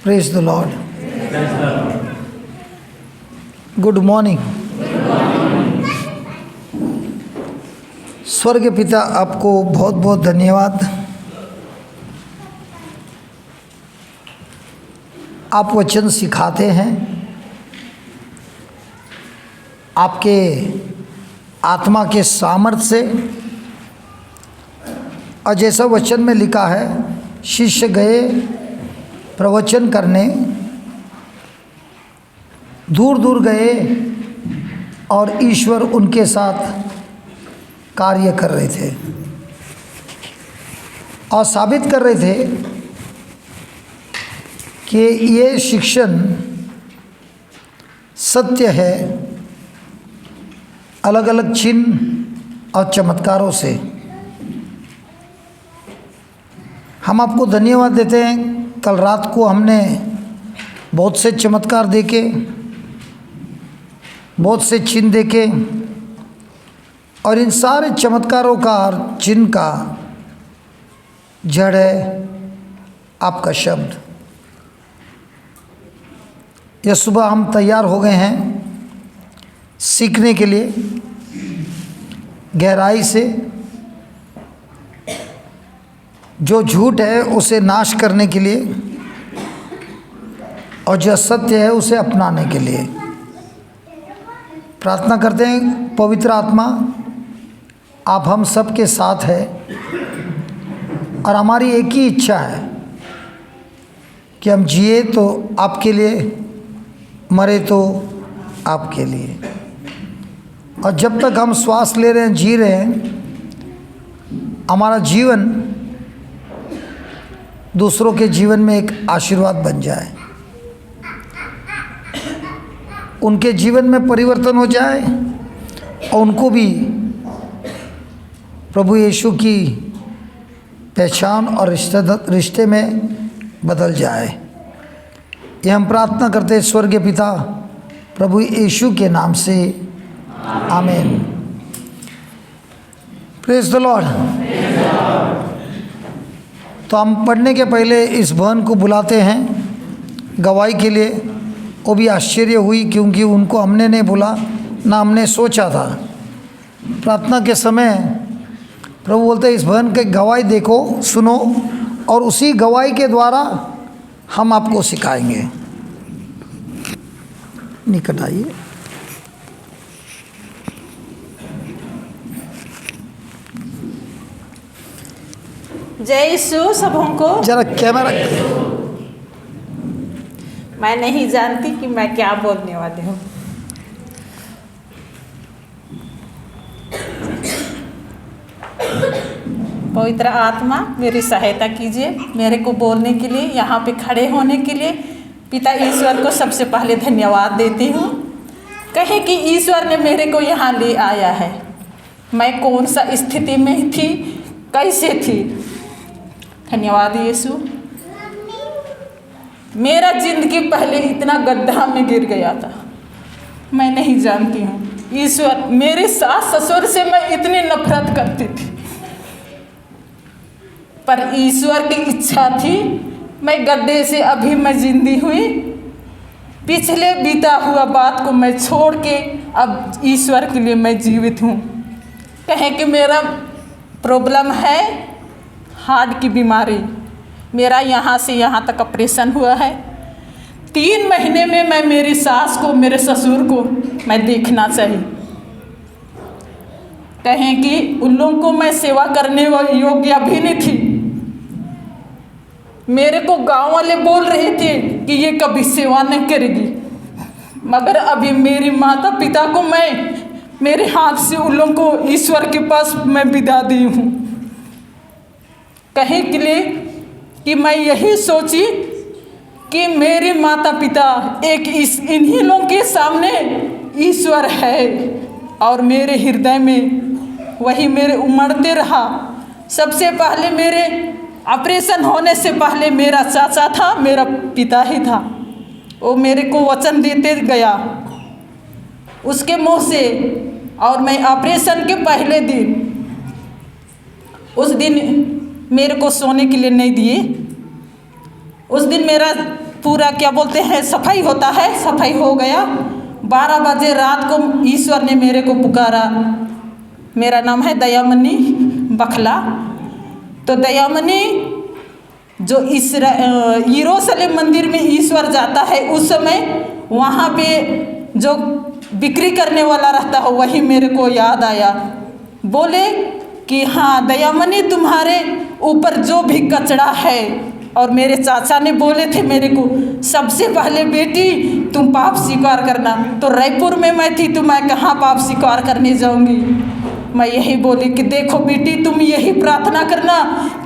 Praise the Lord. Good morning. स्वर्ग पिता आपको बहुत बहुत धन्यवाद। आप वचन सिखाते हैं, आपके आत्मा के सामर्थ्य से, और जैसा वचन में लिखा है, शिष्य गए प्रवचन करने, दूर दूर गए और ईश्वर उनके साथ कार्य कर रहे थे और साबित कर रहे थे कि ये शिक्षण सत्य है, अलग अलग चिन्ह और चमत्कारों से। हम आपको धन्यवाद देते हैं। कल रात को हमने बहुत से चमत्कार देखे, बहुत से चिन्ह देखे, और इन सारे चमत्कारों का और चिन्ह का जड़ है आपका शब्द। यह सुबह हम तैयार हो गए हैं सीखने के लिए, गहराई से जो झूठ है उसे नाश करने के लिए, और जो सत्य है उसे अपनाने के लिए। प्रार्थना करते हैं पवित्र आत्मा आप हम सब के साथ है, और हमारी एक ही इच्छा है कि हम जिए तो आपके लिए, मरे तो आपके लिए। और जब तक हम श्वास ले रहे हैं, जी रहे हैं, हमारा जीवन दूसरों के जीवन में एक आशीर्वाद बन जाए, उनके जीवन में परिवर्तन हो जाए, और उनको भी प्रभु यीशु की पहचान और रिश्ते में बदल जाए। ये हम प्रार्थना करते हैं स्वर्गीय पिता प्रभु यीशु के नाम से, आमीन। Praise the Lord. तो हम पढ़ने के पहले इस बहन को बुलाते हैं गवाही के लिए। वो भी आश्चर्य हुई क्योंकि उनको हमने नहीं बुला, ना हमने सोचा था। प्रार्थना के समय प्रभु बोलते हैं इस बहन के गवाही देखो, सुनो, और उसी गवाही के द्वारा हम आपको सिखाएंगे। निकट आइए। जय यीशु सबों को। जरा कैमरा। मैं नहीं जानती कि मैं क्या बोलने वाली हूँ। पवित्र आत्मा मेरी सहायता कीजिए मेरे को बोलने के लिए, यहाँ पे खड़े होने के लिए। पिता ईश्वर को सबसे पहले धन्यवाद देती हूँ, कहे कि ईश्वर ने मेरे को यहाँ ले आया है। मैं कौन सा स्थिति में थी, कैसे थी। धन्यवाद यीशु। मेरा जिंदगी पहले इतना गड्ढा में गिर गया था, मैं नहीं जानती हूँ। ईश्वर, मेरे सास ससुर से मैं इतनी नफरत करती थी, पर ईश्वर की इच्छा थी मैं गड्ढे से अभी मैं जिंदी हुई। पिछले बीता हुआ बात को मैं छोड़ के अब ईश्वर के लिए मैं जीवित हूँ। कहें कि मेरा प्रॉब्लम है हार्ट की बीमारी। मेरा यहाँ से यहाँ तक ऑपरेशन हुआ है। 3 महीने में मैं मेरी सास को, मेरे ससुर को मैं देखना चाहिए। कहें कि उन लोगों को मैं सेवा करने योग्य भी नहीं थी। मेरे को गांव वाले बोल रहे थे कि ये कभी सेवा नहीं करेगी, मगर अभी मेरी माता पिता को मैं मेरे हाथ से उन लोगों को ईश्वर के पास मैं विदा दी हूँ। कहें के लिए कि मैं यही सोची कि मेरे माता पिता एक इन्हीं लोगों के सामने ईश्वर है, और मेरे हृदय में वही मेरे उमड़ते रहा। सबसे पहले मेरे ऑपरेशन होने से पहले मेरा चाचा था, मेरा पिता ही था। वो मेरे को वचन देते गया उसके मुँह से, और मैं ऑपरेशन के पहले दिन, उस दिन मेरे को सोने के लिए नहीं दिए। उस दिन मेरा पूरा क्या बोलते हैं सफाई होता है, सफाई हो गया। 12 बजे रात को ईश्वर ने मेरे को पुकारा। मेरा नाम है दयामनी बखला। तो दयामनी जो यरूशलेम मंदिर में ईश्वर जाता है, उस समय वहाँ पे जो बिक्री करने वाला रहता है वही मेरे को याद आया। बोले कि हाँ दयामनी, तुम्हारे ऊपर जो भी कचरा है, और मेरे चाचा ने बोले थे मेरे को सबसे पहले बेटी तुम पाप स्वीकार करना। तो रायपुर में मैं थी तो मैं कहाँ पाप स्वीकार करने जाऊँगी। मैं यही बोली कि देखो बेटी, तुम यही प्रार्थना करना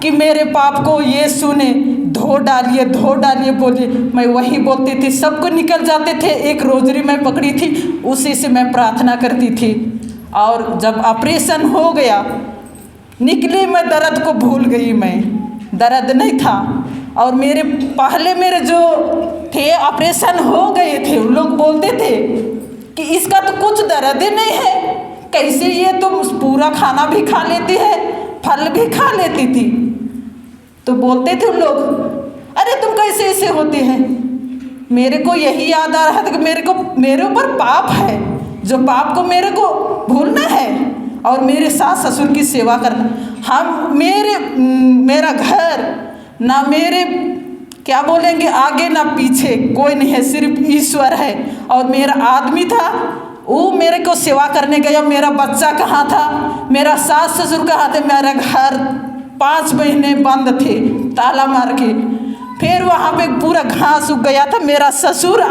कि मेरे पाप को यीशु ने धो डालिए, धो डालिए बोली। मैं वही बोलती थी, सबको निकल जाते थे। एक रोजरी मैं पकड़ी थी, उसी से मैं प्रार्थना करती थी। और जब ऑपरेशन हो गया, निकली, मैं दर्द को भूल गई, मैं दर्द नहीं था। और मेरे पहले मेरे जो थे ऑपरेशन हो गए थे, उन लोग बोलते थे कि इसका तो कुछ दर्द ही नहीं है, कैसे ये तुम पूरा खाना भी खा लेती है, फल भी खा लेती थी। तो बोलते थे उन लोग, अरे तुम कैसे ऐसे होते हैं। मेरे को यही याद आ रहा था कि मेरे ऊपर पाप है, जो पाप को मेरे को भूलना है और मेरे सास ससुर की सेवा करना। हम मेरा घर ना मेरे क्या बोलेंगे आगे ना पीछे कोई नहीं है, सिर्फ ईश्वर है। और मेरा आदमी था, वो मेरे को सेवा करने गया। मेरा बच्चा कहाँ था, मेरा सास ससुर कहाँ थे। मेरा घर 5 महीने बंद थे ताला मार के। फिर वहाँ पे पूरा घास उग गया था। मेरा ससुर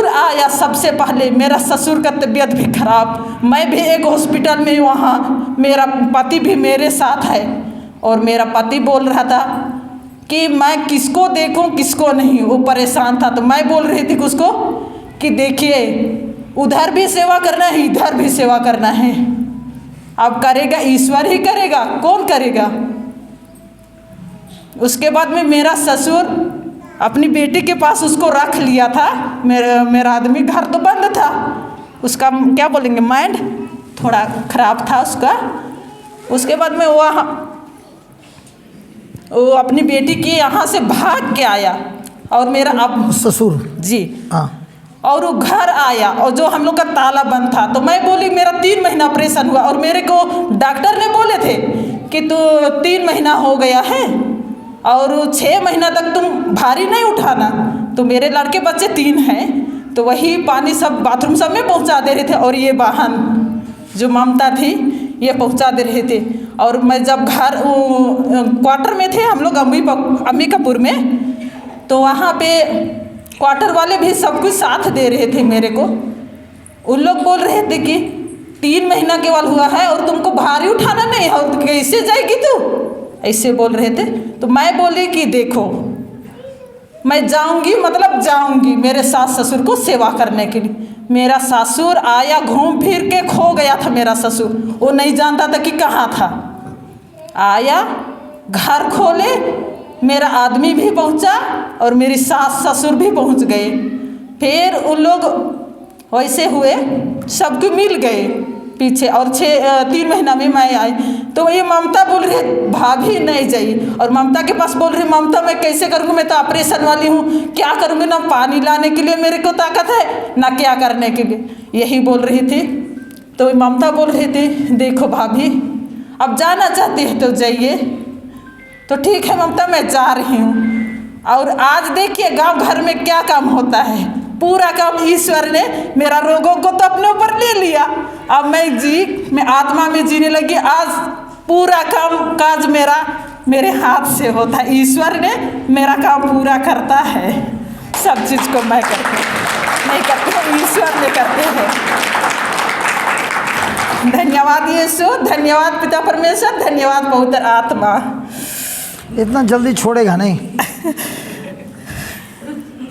आया सबसे पहले। मेरा ससुर का तबीयत भी खराब, मैं भी एक हॉस्पिटल में, वहाँ मेरा पति भी मेरे साथ है। और मेरा पति बोल रहा था कि मैं किसको देखूं किसको नहीं, वो परेशान था। तो मैं बोल रही थी उसको कि देखिए, उधर भी सेवा करना है, इधर भी सेवा करना है। अब करेगा ईश्वर ही करेगा, कौन करेगा। उसके बाद में मेरा ससुर अपनी बेटी के पास उसको रख लिया था। मेरा आदमी, घर तो बंद था, उसका क्या बोलेंगे माइंड थोड़ा खराब था उसका। उसके बाद में वो अपनी बेटी के यहाँ से भाग के आया। और मेरा अब ससुर जी हाँ, और वो घर आया और जो हम लोग का ताला बंद था। तो मैं बोली मेरा 3 महीना ऑपरेशन हुआ और मेरे को डॉक्टर ने बोले थे कि तू 3 महीना हो गया है और 6 महीना तक तुम भारी नहीं उठाना। तो मेरे लड़के बच्चे 3 हैं, तो वही पानी सब बाथरूम सब में पहुंचा दे रहे थे। और ये वाहन जो ममता थी ये पहुंचा दे रहे थे। और मैं जब घर क्वार्टर में थे हम लोग अंबिकापुर में, तो वहाँ पे क्वार्टर वाले भी सब कुछ साथ दे रहे थे मेरे को। उन लोग बोल रहे थे कि 3 महीना केवल हुआ है और तुमको भारी उठाना नहीं है, और कैसे जाएगी तू, ऐसे बोल रहे थे। तो मैं बोली कि देखो, मैं जाऊंगी मतलब जाऊंगी मेरे सास ससुर को सेवा करने के लिए। मेरा ससुर आया, घूम फिर के खो गया था मेरा ससुर, वो नहीं जानता था कि कहाँ था। आया, घर खोले, मेरा आदमी भी पहुंचा और मेरी सास ससुर भी पहुंच गए। फिर उन लोग वैसे हुए, सबको मिल गए पीछे। और 3 महीना में मैं आई। तो ये ममता बोल रही है भाभी नहीं जाइए, और ममता के पास बोल रही ममता मैं कैसे करूँगी, मैं तो ऑपरेशन वाली हूँ, क्या करूँगी, ना पानी लाने के लिए मेरे को ताकत है ना क्या करने के लिए, यही बोल रही थी। तो ममता बोल रही थी देखो भाभी, अब जाना चाहती है तो जाइए। तो ठीक है ममता, मैं जा रही हूँ। और आज देखिए गांव घर में क्या काम होता है, पूरा काम ईश्वर ने मेरा रोगों को तो अपने ऊपर ले लिया। अब मैं आत्मा में जीने लगी। आज पूरा काम काज मेरे हाथ से होता है। ईश्वर ने मेरा काम पूरा करता है। सब चीज़ को मैं नहीं करती, ईश्वर ने करते हैं। धन्यवाद यीशु, धन्यवाद पिता परमेश्वर, धन्यवाद पवित्र आत्मा। इतना जल्दी छोड़ेगा नहीं।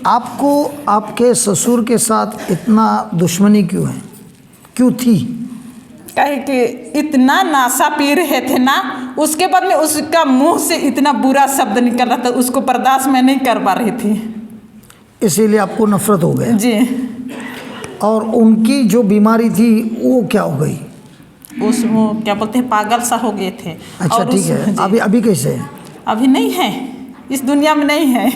आपको आपके ससुर के साथ इतना दुश्मनी क्यों है, क्यों थी? कहे कि इतना नाशा पी रहे थे ना, उसके बाद में उसका मुंह से इतना बुरा शब्द निकल रहा था, उसको बर्दाश्त मैं नहीं कर पा रही थी, इसीलिए आपको नफरत हो गया जी। और उनकी जो बीमारी थी वो क्या हो गई? वो क्या बोलते हैं, पागल सा हो गए थे। अच्छा ठीक है। अभी कैसे है? अभी नहीं है, इस दुनिया में नहीं है।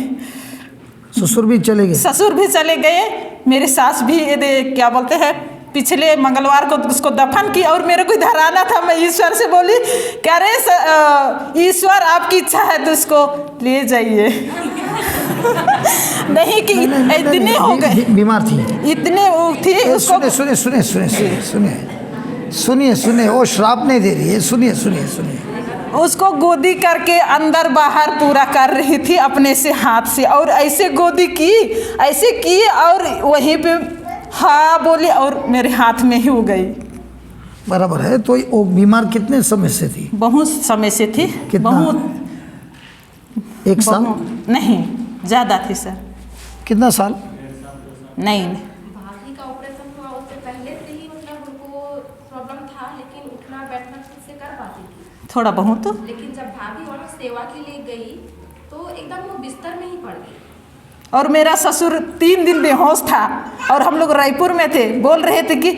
ससुर भी चले गए? ससुर भी चले गए, मेरी सास भी क्या बोलते हैं पिछले मंगलवार को उसको दफन की, और मेरे को इधर आना था। मैं ईश्वर से बोली क्या रे ईश्वर आपकी इच्छा है तो उसको ले जाइए। नहीं कि इतने हो गए, बीमार थी, इतने थी उसको। सुनिए सुनिए सुनिए सुनिए सुनिए सुनिए सुनिए, वो श्राप नहीं दे रही है, सुनिए सुनिए सुनिए। उसको गोदी करके अंदर बाहर पूरा कर रही थी अपने से हाथ से, और ऐसे गोदी की, ऐसे की, और वहीं पे हाँ बोली और मेरे हाथ में ही हो गई। बराबर है। तो वो बीमार कितने समय से थी? बहुत समय से थी। कितना? बहुत, एक साल? नहीं ज़्यादा थी सर। कितना साल? नहीं, भाभी का ऑपरेशन हुआ उससे पहले से ही मतलब उनको प्रॉब्लम था, लेकिन उठना बैठना ठीक से कर पाती थी थोड़ा बहुत। लेकिन जब भाभी वहाँ सेवा के लिए गई तो एकदम वो बिस्तर में ही पड़ गई। और मेरा ससुर 3 दिन बेहोश था, और हम लोग रायपुर में थे। बोल रहे थे कि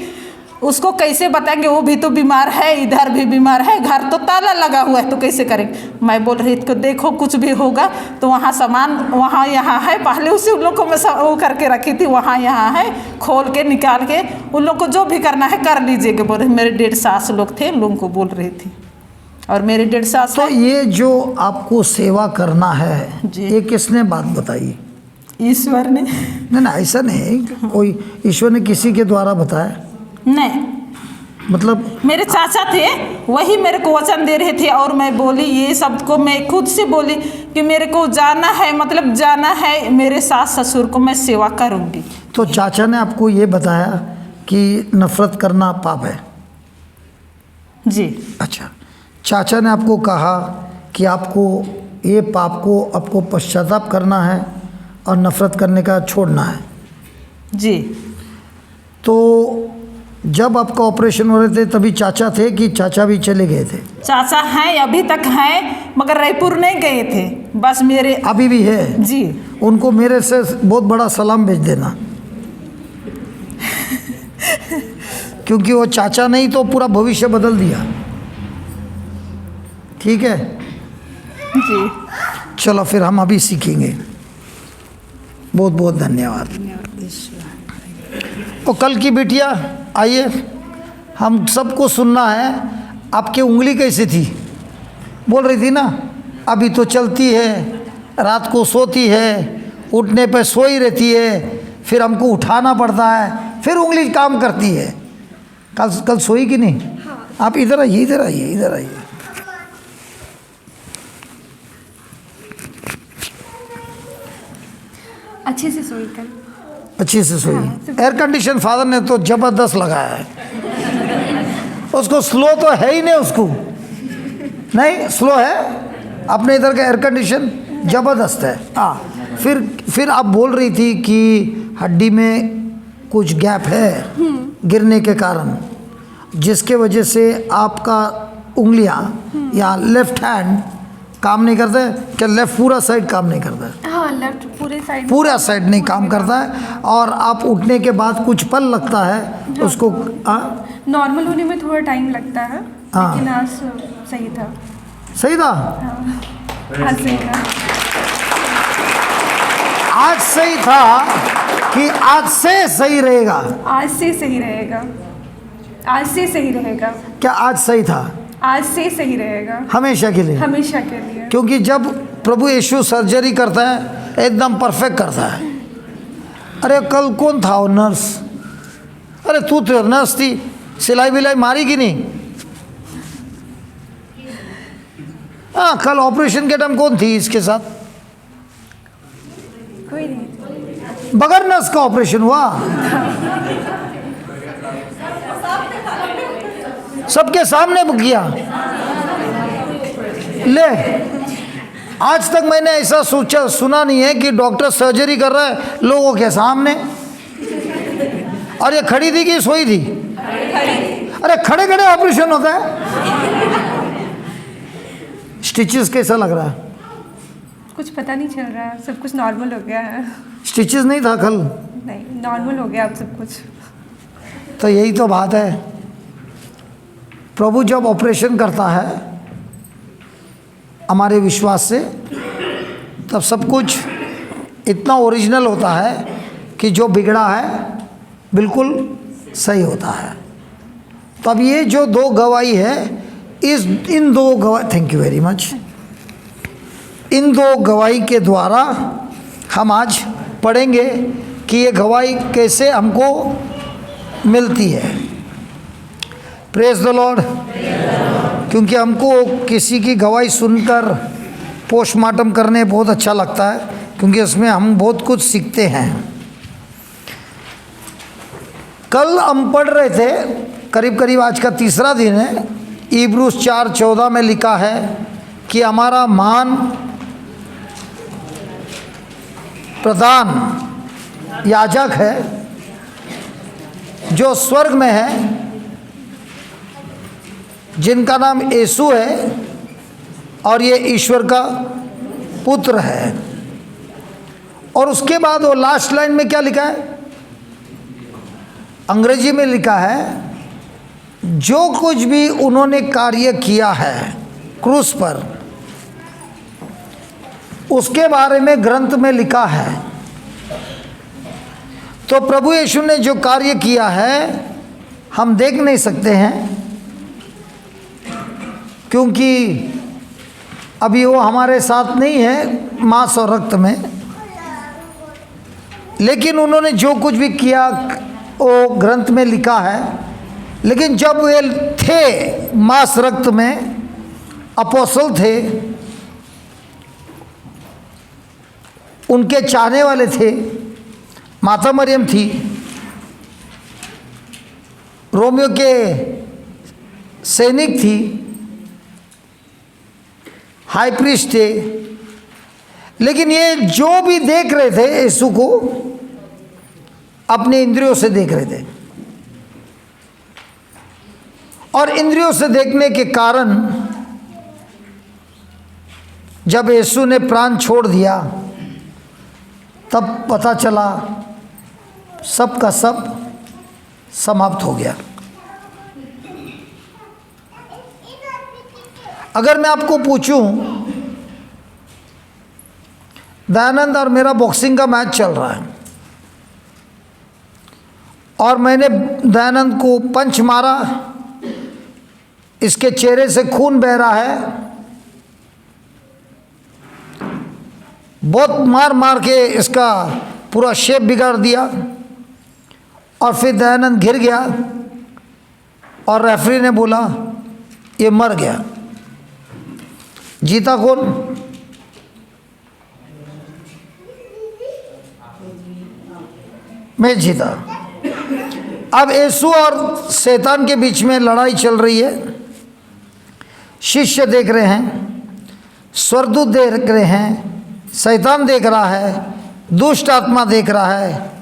उसको कैसे बताएंगे, वो भी तो बीमार है, इधर भी बीमार है, घर तो ताला लगा हुआ है, तो कैसे करेंगे। मैं बोल रही थी देखो कुछ भी होगा तो वहाँ सामान वहाँ यहाँ है, पहले उसी उन लोग को मैं वो करके रखी थी, वहाँ यहाँ है, खोल के निकाल के उन लोग को जो भी करना है कर लीजिएगा। बोल रहे मेरे 1.5 सास लोग थे, उन लोगों को बोल रही थी, और मेरे 1.5 सास। तो ये जो आपको सेवा करना है जी। ये किसने बात बताई? ईश्वर ने। नहीं ना, ऐसा नहीं कोई ईश्वर ने किसी के द्वारा बताया? नहीं, मतलब मेरे चाचा थे, वही मेरे को वचन दे रहे थे, और मैं बोली ये सब को मैं खुद से बोली कि मेरे को जाना है, मतलब जाना है, मेरे सास ससुर को मैं सेवा करूँगी। तो चाचा ने आपको ये बताया कि नफरत करना पाप है? जी। अच्छा, चाचा ने आपको कहा कि आपको ये पाप को आपको पश्चाताप करना है और नफरत करने का छोड़ना है। जी। तो जब आपका ऑपरेशन हो रहे थे तभी चाचा थे कि चाचा भी चले गए थे? चाचा हैं, अभी तक हैं, मगर रायपुर नहीं गए थे, बस मेरे। अभी भी है? जी। उनको मेरे से बहुत बड़ा सलाम भेज देना। क्योंकि वो चाचा नहीं तो पूरा भविष्य बदल दिया। ठीक है जी। चलो फिर हम अभी सीखेंगे। बहुत बहुत धन्यवाद। तो कल की बिटिया आइए, हम सबको सुनना है आपकी उंगली कैसी थी? बोल रही थी ना अभी तो चलती है, रात को सोती है, उठने पे सोई रहती है, फिर हमको उठाना पड़ता है, फिर उंगली काम करती है। कल सोई कि नहीं? हाँ। आप इधर आइए, इधर आइए, इधर आइए। अच्छे से सोई कल। अच्छी से सोई। एयर कंडीशन फादर ने तो ज़बरदस्त लगाया है। उसको स्लो तो है ही नहीं, उसको नहीं स्लो है। अपने इधर का एयर कंडीशन ज़बरदस्त है। हाँ, फिर आप बोल रही थी कि हड्डी में कुछ गैप है गिरने के कारण, जिसके वजह से आपका उंगलियां या लेफ्ट हैंड काम नहीं करता है। क्या लेफ्ट पूरा साइड काम नहीं करता है? हाँ, लेफ्ट पूरा साइड नहीं काम करता है, और आप उठने के बाद कुछ पल लगता है उसको। नॉर्मल होने में थोड़ा टाइम लगता है, हाँ। लेकिन आज सही था। सही था? आज सही था। आज सही था कि आज से सही रहेगा? आज से सही रहेगा। आज से सही रहेगा। क्या आज सही था? आज से सही रहेगा, हमेशा के लिए? हमेशा के लिए। क्योंकि जब प्रभु यीशु सर्जरी करता है एकदम परफेक्ट करता है। अरे कल कौन था वो नर्स? अरे तू तो नर्स थी, सिलाई विलाई मारी कि नहीं? हाँ, कल ऑपरेशन के टाइम कौन थी इसके साथ? कोई नहीं। बगैर नर्स का ऑपरेशन हुआ? सबके सामने किया। ले, आज तक मैंने ऐसा सुना नहीं है कि डॉक्टर सर्जरी कर रहा है लोगों के सामने। और ये खड़ी थी कि सोई थी? अरे खड़े खड़े ऑपरेशन होता है। स्टिचेस कैसा लग रहा है? कुछ पता नहीं चल रहा है, सब कुछ नॉर्मल हो गया है। स्टिचेस नहीं था कल? नहीं, नॉर्मल हो गया अब सब कुछ। तो यही तो बात है। प्रभु जब ऑपरेशन करता है हमारे विश्वास से, तब सब कुछ इतना ओरिजिनल होता है कि जो बिगड़ा है बिल्कुल सही होता है। तब ये जो दो गवाही है, इन दो गवाही, थैंक यू वेरी मच, इन दो गवाही के द्वारा हम आज पढ़ेंगे कि ये गवाही कैसे हमको मिलती है। Praise the Lord. क्योंकि हमको किसी की गवाही सुनकर पोस्टमार्टम करने बहुत अच्छा लगता है, क्योंकि उसमें हम बहुत कुछ सीखते हैं। कल हम पढ़ रहे थे, करीब करीब आज का तीसरा दिन है, इब्रूस 4:14 में लिखा है कि हमारा महान प्रधान याजक है जो स्वर्ग में है, जिनका नाम यीशु है और ये ईश्वर का पुत्र है। और उसके बाद वो लास्ट लाइन में क्या लिखा है, अंग्रेजी में लिखा है, जो कुछ भी उन्होंने कार्य किया है क्रूस पर, उसके बारे में ग्रंथ में लिखा है। तो प्रभु यीशु ने जो कार्य किया है हम देख नहीं सकते हैं, क्योंकि अभी वो हमारे साथ नहीं है मांस और रक्त में। लेकिन उन्होंने जो कुछ भी किया वो ग्रंथ में लिखा है। लेकिन जब वे थे मांस रक्त में, अपोस्तल थे, उनके चाहने वाले थे, माता मरियम थी, रोमियो के सैनिक थी, हाई प्रीस्ट थे। लेकिन ये जो भी देख रहे थे यीशु को अपने इंद्रियों से देख रहे थे, और इंद्रियों से देखने के कारण जब यीशु ने प्राण छोड़ दिया तब पता चला सब का सब समाप्त हो गया। अगर मैं आपको पूछूं, दयानंद और मेरा बॉक्सिंग का मैच चल रहा है और मैंने दयानंद को पंच मारा, इसके चेहरे से खून बह रहा है, बहुत मार मार के इसका पूरा शेप बिगाड़ दिया, और फिर दयानंद गिर गया और रेफरी ने बोला ये मर गया। जीता कौन? मैं जीता। अब यीशु और शैतान के बीच में लड़ाई चल रही है। शिष्य देख रहे हैं, स्वर्गदूत देख रहे हैं, शैतान देख रहा है, दुष्ट आत्मा देख रहा है,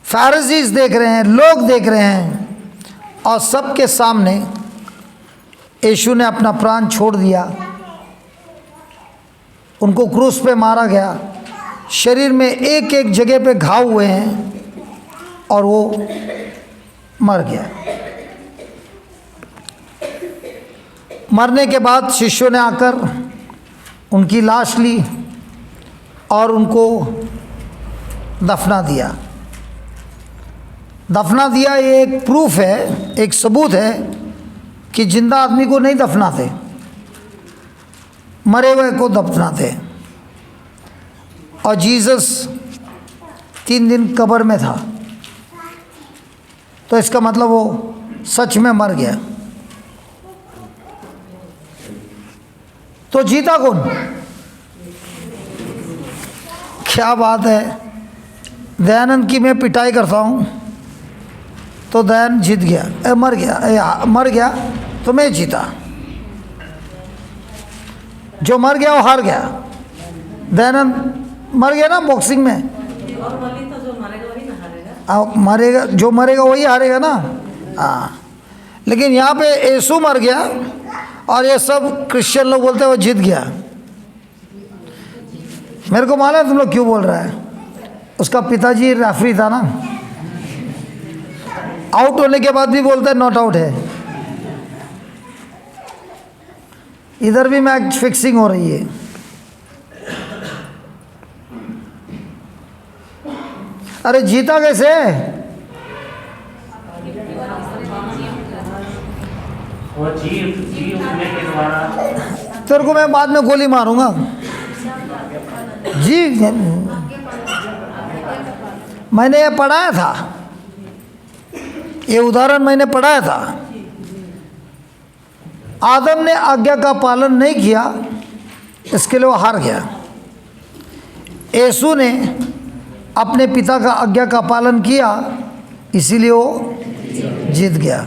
फैरिसीज देख रहे हैं, लोग देख रहे हैं, और सबके सामने यीशु ने अपना प्राण छोड़ दिया। उनको क्रूस पे मारा गया, शरीर में एक एक जगह पे घाव हुए हैं और वो मर गया। मरने के बाद शिष्यों ने आकर उनकी लाश ली और उनको दफना दिया। दफना दिया ये एक प्रूफ है, एक सबूत है कि जिंदा आदमी को नहीं दफनाते, मरे हुए को दफनाते। और जीसस 3 दिन कब्र में था, तो इसका मतलब वो सच में मर गया। तो जीता कौन? क्या बात है। दयानंद की मैं पिटाई करता हूँ तो दयानंद जीत गया, मर गया, मर गया तो मैं जीता। जो मर गया वो हार गया। दयानंद मर गया ना बॉक्सिंग में, मरेगा, जो मरेगा वही हारेगा ना। हाँ, लेकिन यहाँ पे यीशु मर गया और ये सब क्रिश्चियन लोग बोलते हैं वो जीत गया। मेरे को मालूम है तुम लोग क्यों बोल रहा है। उसका पिताजी रेफरी था ना, आउट होने के बाद भी बोलता है नॉट आउट है। इधर भी मैच फिक्सिंग हो रही है। अरे जीता कैसे? वो जी उठने के द्वारा। तेरे को मैं बाद में गोली मारूंगा। जी मैंने ये पढ़ाया था, ये उदाहरण मैंने पढ़ाया था। आदम ने आज्ञा का पालन नहीं किया, इसके लिए वो हार गया। यीशु ने अपने पिता का आज्ञा का पालन किया, इसीलिए वो जीत गया।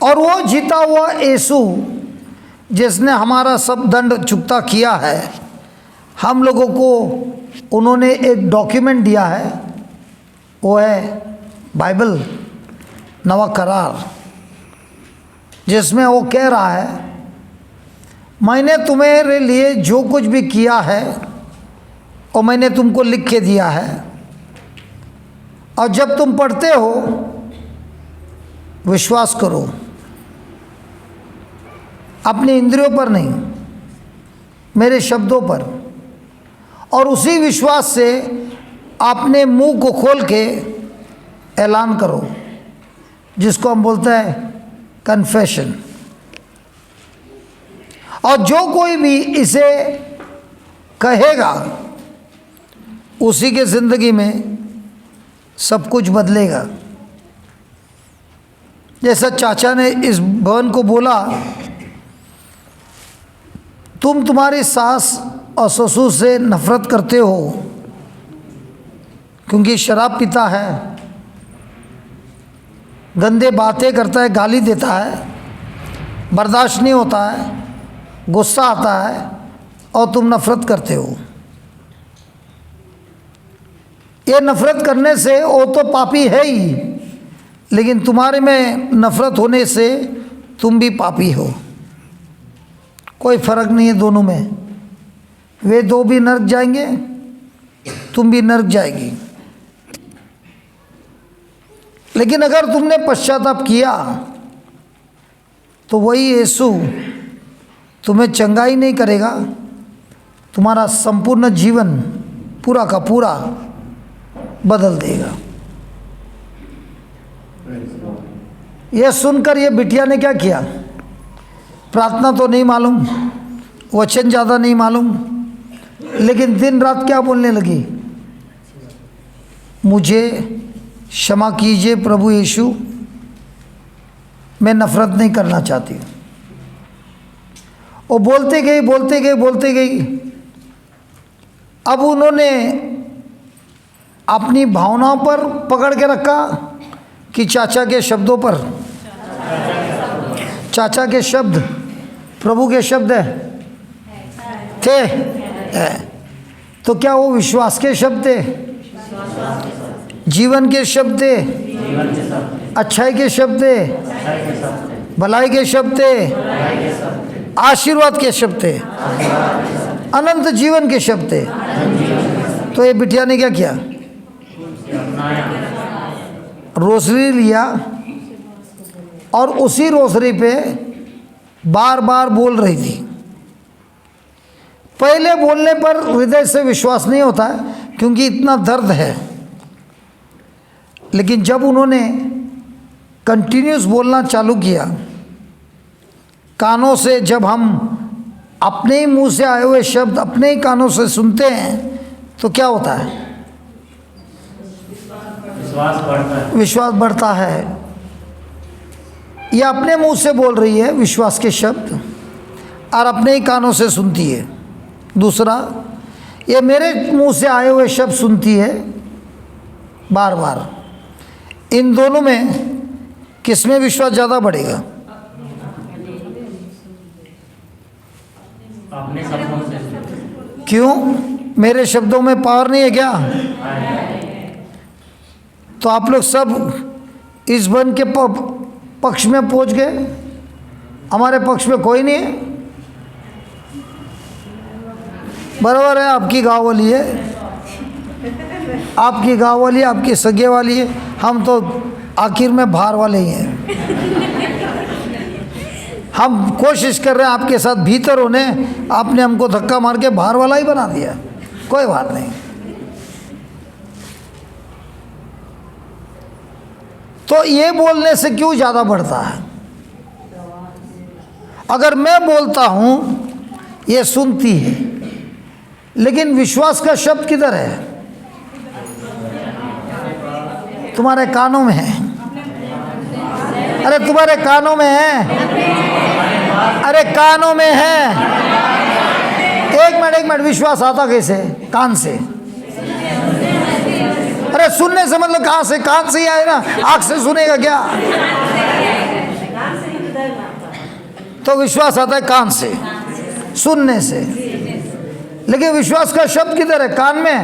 और वो जीता हुआ यीशु जिसने हमारा सब दंड चुकता किया है, हम लोगों को उन्होंने एक डॉक्यूमेंट दिया है, वो है बाइबल, नवा करार, जिसमें वो कह रहा है मैंने तुम्हारे लिए जो कुछ भी किया है और मैंने तुमको लिख के दिया है। और जब तुम पढ़ते हो विश्वास करो, अपनी इंद्रियों पर नहीं, मेरे शब्दों पर। और उसी विश्वास से अपने मुंह को खोल के ऐलान करो, जिसको हम बोलते हैं कन्फेशन। और जो कोई भी इसे कहेगा उसी के ज़िंदगी में सब कुछ बदलेगा। जैसा चाचा ने इस भवन को बोला, तुम तुम्हारी सास और ससुर से नफरत करते हो क्योंकि शराब पीता है, गंदे बातें करता है, गाली देता है, बर्दाश्त नहीं होता है, गुस्सा आता है और तुम नफरत करते हो। ये नफरत करने से वो तो पापी है ही, लेकिन तुम्हारे में नफरत होने से तुम भी पापी हो। कोई फर्क नहीं है दोनों में। वे दो भी नरक जाएंगे, तुम भी नरक जाएगी। लेकिन अगर तुमने पश्चाताप किया तो वही यीशु तुम्हें चंगाई नहीं करेगा, तुम्हारा संपूर्ण जीवन पूरा का पूरा बदल देगा। यह सुनकर ये बिटिया ने क्या किया? प्रार्थना तो नहीं मालूम, वचन ज़्यादा नहीं मालूम, लेकिन दिन रात क्या बोलने लगी? मुझे क्षमा कीजिए प्रभु यीशु, मैं नफरत नहीं करना चाहती हूँ। वो बोलते गई बोलते गई बोलते गई। अब उन्होंने अपनी भावनाओं पर पकड़ के रखा कि चाचा के शब्दों पर? चाचा के शब्द प्रभु के शब्द थे? तो क्या वो विश्वास के शब्द थे? जीवन के शब्द थे? अच्छाई के शब्द थे? भलाई के शब्द थे? आशीर्वाद के शब्द थे? अनंत जीवन के शब्द थे? तो ये बिटिया ने क्या किया? रोसरी लिया और उसी रोसरी पे बार बार बोल रही थी। पहले बोलने पर हृदय से विश्वास नहीं होता है क्योंकि इतना दर्द है, लेकिन जब उन्होंने कंटिन्यूस बोलना चालू किया, कानों से, जब हम अपने ही मुंह से आए हुए शब्द अपने ही कानों से सुनते हैं तो क्या होता है? विश्वास बढ़ता है। यह अपने मुंह से बोल रही है विश्वास के शब्द और अपने ही कानों से सुनती है। दूसरा, ये मेरे मुंह से आए हुए शब्द सुनती है बार बार। इन दोनों में किस में विश्वास ज़्यादा बढ़ेगा? अपने शब्दों से। क्यों? मेरे शब्दों में पावर नहीं है क्या? तो आप लोग सब इस वन के पक्ष में पहुंच गए, हमारे पक्ष में कोई नहीं है। बराबर है, आपकी गाँव वाली है, आपकी गाँव वाली, आपकी सगे वाली है, हम तो आखिर में बाहर वाले ही हैं। हम कोशिश कर रहे हैं आपके साथ भीतर होने, आपने हमको धक्का मार के बाहर वाला ही बना दिया। कोई बात नहीं। तो ये बोलने से क्यों ज़्यादा बढ़ता है? अगर मैं बोलता हूँ ये सुनती है, लेकिन विश्वास का शब्द किधर है? तुम्हारे कानों में है। अरे तुम्हारे कानों में है, अरे कानों में है। एक मिनट, विश्वास आता कैसे? कान से। अरे सुनने से मतलब कहाँ से? कान से ही आए ना, आँख से सुनेगा क्या? तो विश्वास आता है कान से, सुनने से। लेकिन विश्वास का शब्द किधर है? कान में।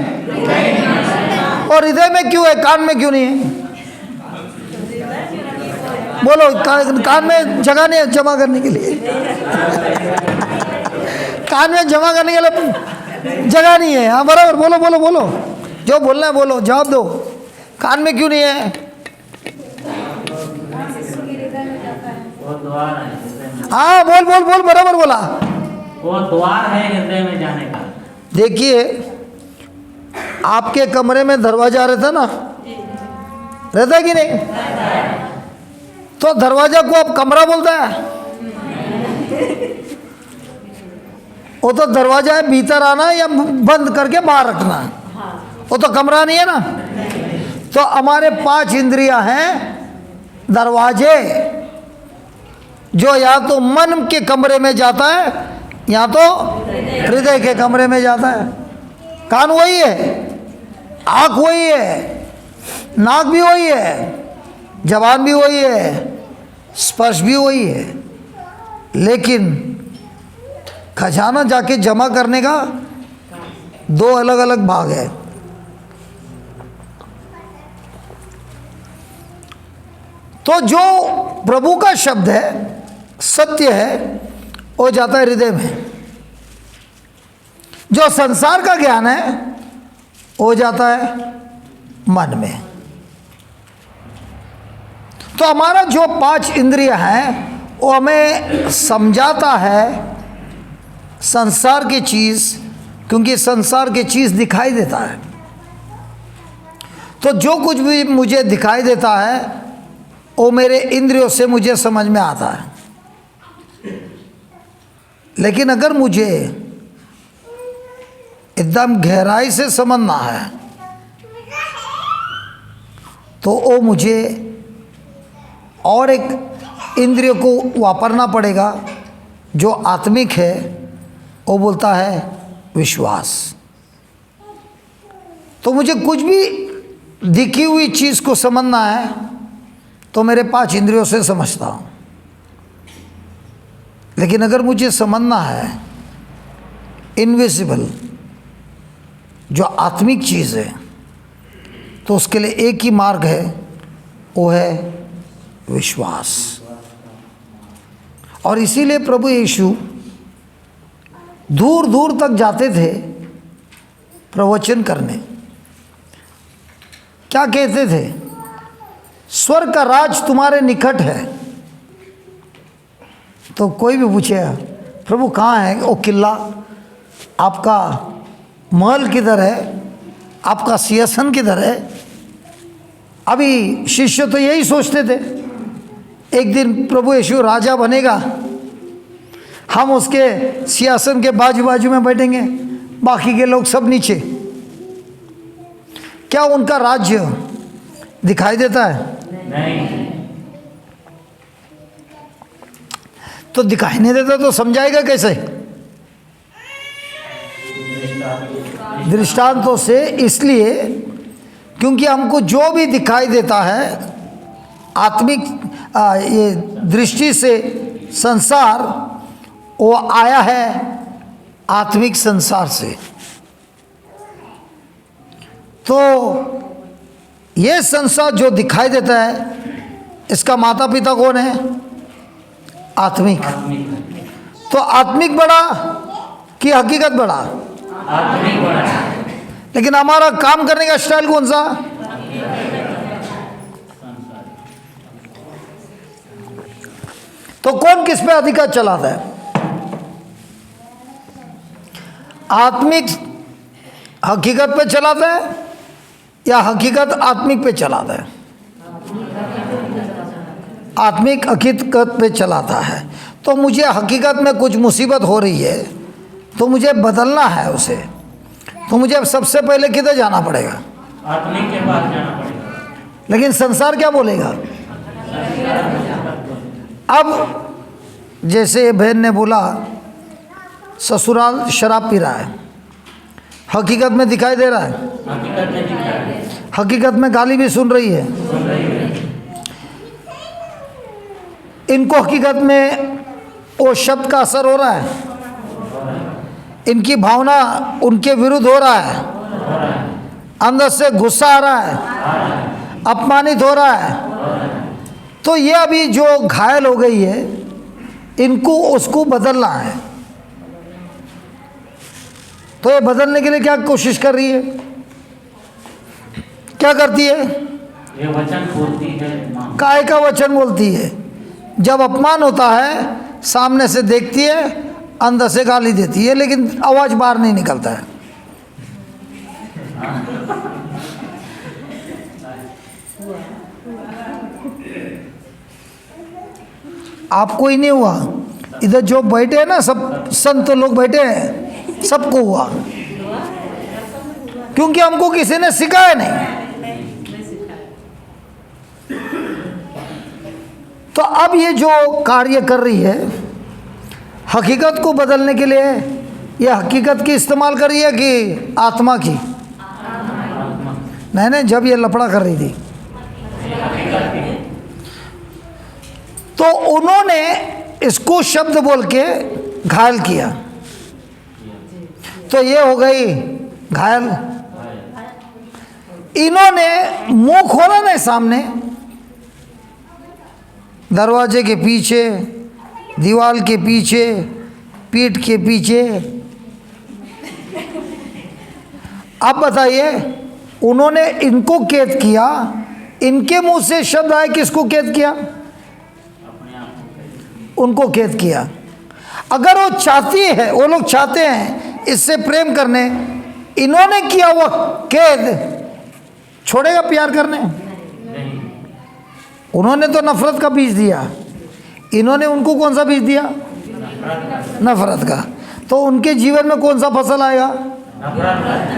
और हृदय में क्यों है, कान में क्यों नहीं है? बोलो, कान में जगह नहीं है जमा करने के लिए। कान में जमा करने के लिए जगह नहीं है। हाँ बराबर, बोलो बोलो बोलो, जो बोलना है बोलो, जवाब दो। कान में क्यों नहीं है? वो द्वार है, हाँ बोल बोल बोल, बराबर बोला। वो द्वार है हृदय में जाने का। देखिए, आपके कमरे में दरवाजा रहता ना, रहता कि नहीं? तो दरवाजा को आप कमरा बोलता है? वो तो दरवाजा है भीतर आना या बंद करके बाहर रखना, वो तो कमरा नहीं है ना। तो हमारे 5 इंद्रियां हैं दरवाजे, जो या तो मन के कमरे में जाता है या तो हृदय के कमरे में जाता है। कान वही है, आँख वही है, नाक भी वही है, जबान भी वही है, स्पर्श भी वही है, लेकिन खजाना जाके जमा करने का 2 अलग अलग भाग है। तो जो प्रभु का शब्द है, सत्य है, वो जाता है हृदय में। जो संसार का ज्ञान है वो जाता है मन में। तो हमारा जो 5 इंद्रियां हैं वो हमें समझाता है संसार की चीज़, क्योंकि संसार की चीज़ दिखाई देता है। तो जो कुछ भी मुझे दिखाई देता है वो मेरे इंद्रियों से मुझे समझ में आता है। लेकिन अगर मुझे एकदम गहराई से समझना है तो वो मुझे और एक इंद्रिय को वापरना पड़ेगा जो आत्मिक है। वो बोलता है विश्वास। तो मुझे कुछ भी दिखी हुई चीज़ को समझना है तो मेरे 5 इंद्रियों से समझता हूँ। लेकिन अगर मुझे समझना है इनविजिबल, जो आत्मिक चीज़ है, तो उसके लिए एक ही मार्ग है, वो है विश्वास। और इसीलिए प्रभु यीशु दूर दूर तक जाते थे प्रवचन करने। क्या कहते थे? स्वर्ग का राज तुम्हारे निकट है। तो कोई भी पूछेगा प्रभु कहाँ है वो किला, आपका महल किधर है, आपका सिंहासन किधर है? अभी शिष्य तो यही सोचते थे एक दिन प्रभु यीशु राजा बनेगा, हम उसके सिंहासन के बाजू बाजू में बैठेंगे, बाकी के लोग सब नीचे। क्या उनका राज्य दिखाई देता है? नहीं। तो दिखाई नहीं देता तो समझाएगा कैसे? दृष्टांतों से। इसलिए क्योंकि हमको जो भी दिखाई देता है आत्मिक ये दृष्टि से संसार, वो आया है आत्मिक संसार से। तो ये संसार जो दिखाई देता है इसका माता पिता कौन है? आत्मिक। तो आत्मिक बड़ा कि हकीकत बड़ा? आत्मिक बड़ा। लेकिन हमारा काम करने का स्टाइल कौन सा? तो कौन किस पे अधिकार चलाता है? आत्मिक हकीकत पे चलाता है या हकीकत आत्मिक पे चलाता है? आत्मिक हकीकत पे चलाता है। तो मुझे हकीकत में कुछ मुसीबत हो रही है तो मुझे बदलना है उसे, तो मुझे सबसे पहले किधर जाना पड़ेगा? आत्मिक के पास जाना पड़ेगा। लेकिन संसार क्या बोलेगा? अब जैसे ये बहन ने बोला ससुराल शराब पी रहा है, हकीकत में दिखाई दे रहा है, हकीकत में दिखा है, हकीकत में गाली भी सुन रही है। सुन रही है। इनको हकीकत में वो शब्द का असर हो रहा है, इनकी भावना उनके विरुद्ध हो रहा है, अंदर से गुस्सा आ रहा है, अपमानित हो रहा है। तो ये अभी जो घायल हो गई है इनको उसको बदलना है। तो ये बदलने के लिए क्या कोशिश कर रही है? क्या करती है? ये वचन बोलती है माँ। काय का वचन बोलती है। जब अपमान होता है सामने से देखती है, अंदर से गाली देती है, लेकिन आवाज बाहर नहीं निकलता है। आपको ही नहीं हुआ, इधर जो बैठे हैं ना सब संत लोग बैठे हैं, सबको हुआ, क्योंकि हमको किसी ने सिखाया नहीं। तो अब ये जो कार्य कर रही है हकीकत को बदलने के लिए, ये हकीकत की इस्तेमाल कर रही है कि आत्मा की? नहीं, जब ये लफड़ा कर रही थी तो उन्होंने इसको शब्द बोल के घायल किया, तो ये हो गई घायल। इन्होंने मुंह खोला नहीं सामने, दरवाजे के पीछे, दीवार के पीछे, पीठ के पीछे। अब बताइए, उन्होंने इनको कैद किया, इनके मुंह से शब्द आए, किसको कैद किया? उनको कैद किया। अगर वो चाहती है, वो लोग चाहते हैं इससे प्रेम करने, इन्होंने किया हुआ कैद छोड़ेगा प्यार करने? उन्होंने तो नफरत का बीज दिया, इन्होंने उनको कौन सा बीज दिया? नफरत का। तो उनके जीवन में कौन सा फसल आएगा?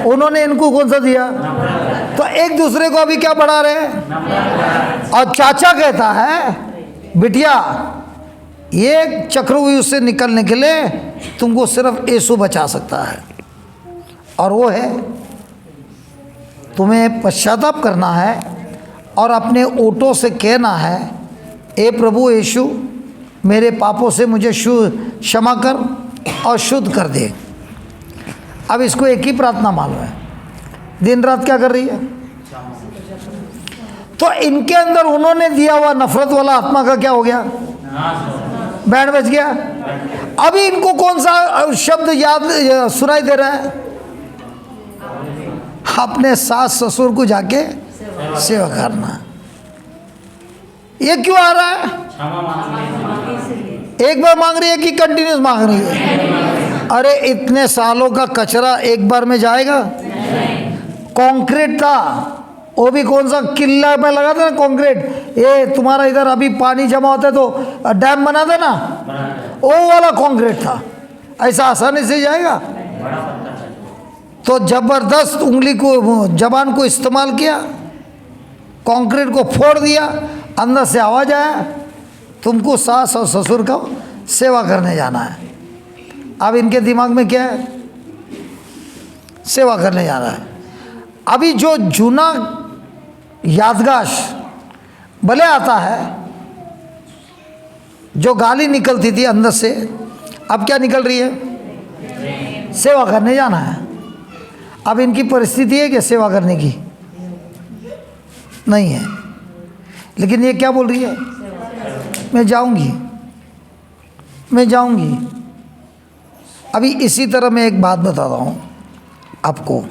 उन्होंने इनको कौन सा दिया? तो एक दूसरे को अभी क्या बढ़ा रहे हैं? और चाचा कहता है बिटिया, ये चक्रव्यूह से निकलने के लिए तुमको सिर्फ यीशु बचा सकता है, और वो है तुम्हें पश्चाताप करना है और अपने ओठों से कहना है, ए प्रभु यीशु, मेरे पापों से मुझे क्षमा कर और शुद्ध कर दे। अब इसको एक ही प्रार्थना मालूम है, दिन रात क्या कर रही है? तो इनके अंदर उन्होंने दिया हुआ नफरत वाला आत्मा का क्या हो गया? बैंड बज गया। अभी इनको कौन सा शब्द याद सुनाई दे रहा है? अपने सास ससुर को जाके सेवा करना। ये क्यों आ रहा है? एक बार मांग रही है कि कंटिन्यूस मांग रही है? अरे इतने सालों का कचरा एक बार में जाएगा? कंक्रीट था, वो भी कौन सा किला में लगा था ना कंक्रीट, ये तुम्हारा इधर अभी पानी जमा होता है तो डैम बना था ना, वो वाला कंक्रीट था, ऐसा आसानी से जाएगा? तो जबरदस्त उंगली को, जबान को इस्तेमाल किया, कंक्रीट को फोड़ दिया, अंदर से आवाज आया, तुमको सास और ससुर का सेवा करने जाना है। अब इनके दिमाग में क्या है? सेवा करने जाना है। अभी जो जूना यादगाश भले आता है, जो गाली निकलती थी अंदर से, अब क्या निकल रही है? सेवा करने जाना है। अब इनकी परिस्थिति है कि सेवा करने की नहीं है, लेकिन ये क्या बोल रही है? मैं जाऊंगी, मैं जाऊंगी। अभी इसी तरह मैं एक बात बताता हूँ आपको,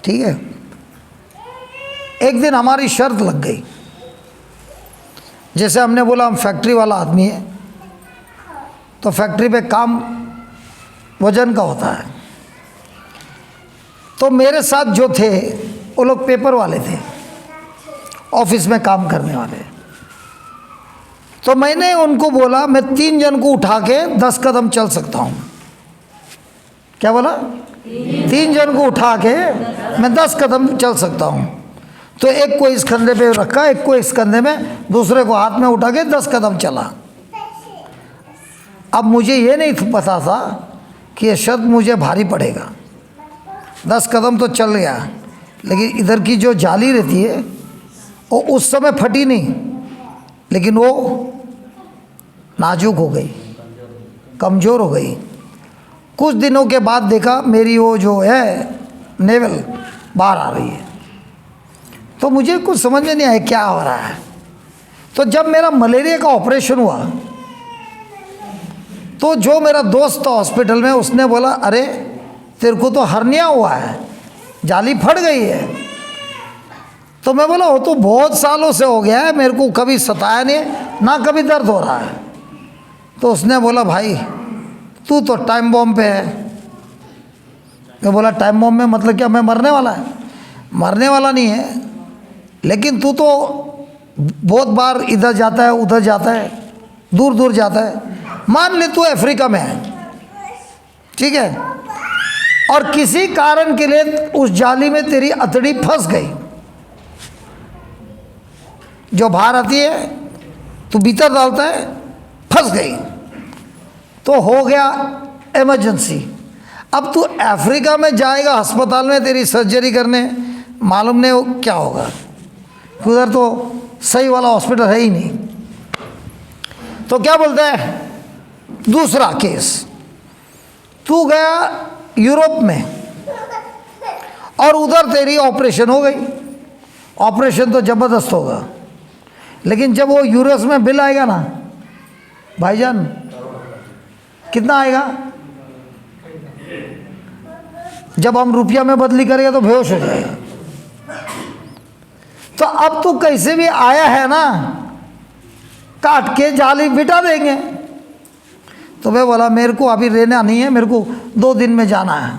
ठीक है? एक दिन हमारी शर्त लग गई, जैसे हमने बोला हम फैक्ट्री वाला आदमी है, तो फैक्ट्री पे काम वजन का होता है। तो मेरे साथ जो थे वो लोग पेपर वाले थे, ऑफिस में काम करने वाले। तो मैंने उनको बोला मैं 3 जन को उठा के 10 कदम चल सकता हूँ। क्या बोला? 3 जन को उठा के मैं 10 कदम चल सकता हूँ। तो एक को इस कंधे पे रखा, एक को इस कंधे में, दूसरे को हाथ में उठा के 10 कदम चला। अब मुझे ये नहीं पता था कि ये शब्द मुझे भारी पड़ेगा। 10 कदम तो चल गया, लेकिन इधर की जो जाली रहती है वो उस समय फटी नहीं, लेकिन वो नाजुक हो गई, कमज़ोर हो गई। कुछ दिनों के बाद देखा मेरी वो जो है नेवल बाहर आ रही है। तो मुझे कुछ समझ में नहीं आया क्या हो रहा है। तो जब मेरा मलेरिया का ऑपरेशन हुआ तो जो मेरा दोस्त था हॉस्पिटल में, उसने बोला अरे तेरे को तो हर्निया हुआ है, जाली फट गई है। तो मैं बोला वो तो बहुत सालों से हो गया है, मेरे को कभी सताया नहीं, ना कभी दर्द हो रहा है। तो उसने बोला भाई तू तो टाइम बॉम्ब पे है। मैं बोला टाइम बॉम्ब में मतलब क्या, मैं मरने वाला है? मरने वाला नहीं है, लेकिन तू तो बहुत बार इधर जाता है उधर जाता है, दूर दूर जाता है। मान ले तू अफ्रीका में है, ठीक है, और किसी कारण के लिए उस जाली में तेरी अतड़ी फंस गई, जो बाहर आती है तू भीतर डालता है, फंस गई, तो हो गया इमरजेंसी। अब तू अफ्रीका में जाएगा अस्पताल में तेरी सर्जरी करने, मालूम नहीं वो क्या होगा, उधर तो सही वाला हॉस्पिटल है ही नहीं। तो क्या बोलते हैं, दूसरा केस, तू गया यूरोप में और उधर तेरी ऑपरेशन हो गई। ऑपरेशन तो ज़बरदस्त होगा, लेकिन जब वो यूरोस में बिल आएगा ना भाईजान, कितना आएगा? जब हम रुपया में बदली करेंगे तो बेहोश हो जाएगा। तो अब तू कैसे भी आया है ना, काट के जाली बिठा देंगे। तो मैं बोला मेरे को अभी रहना नहीं है, मेरे को 2 दिन में जाना है,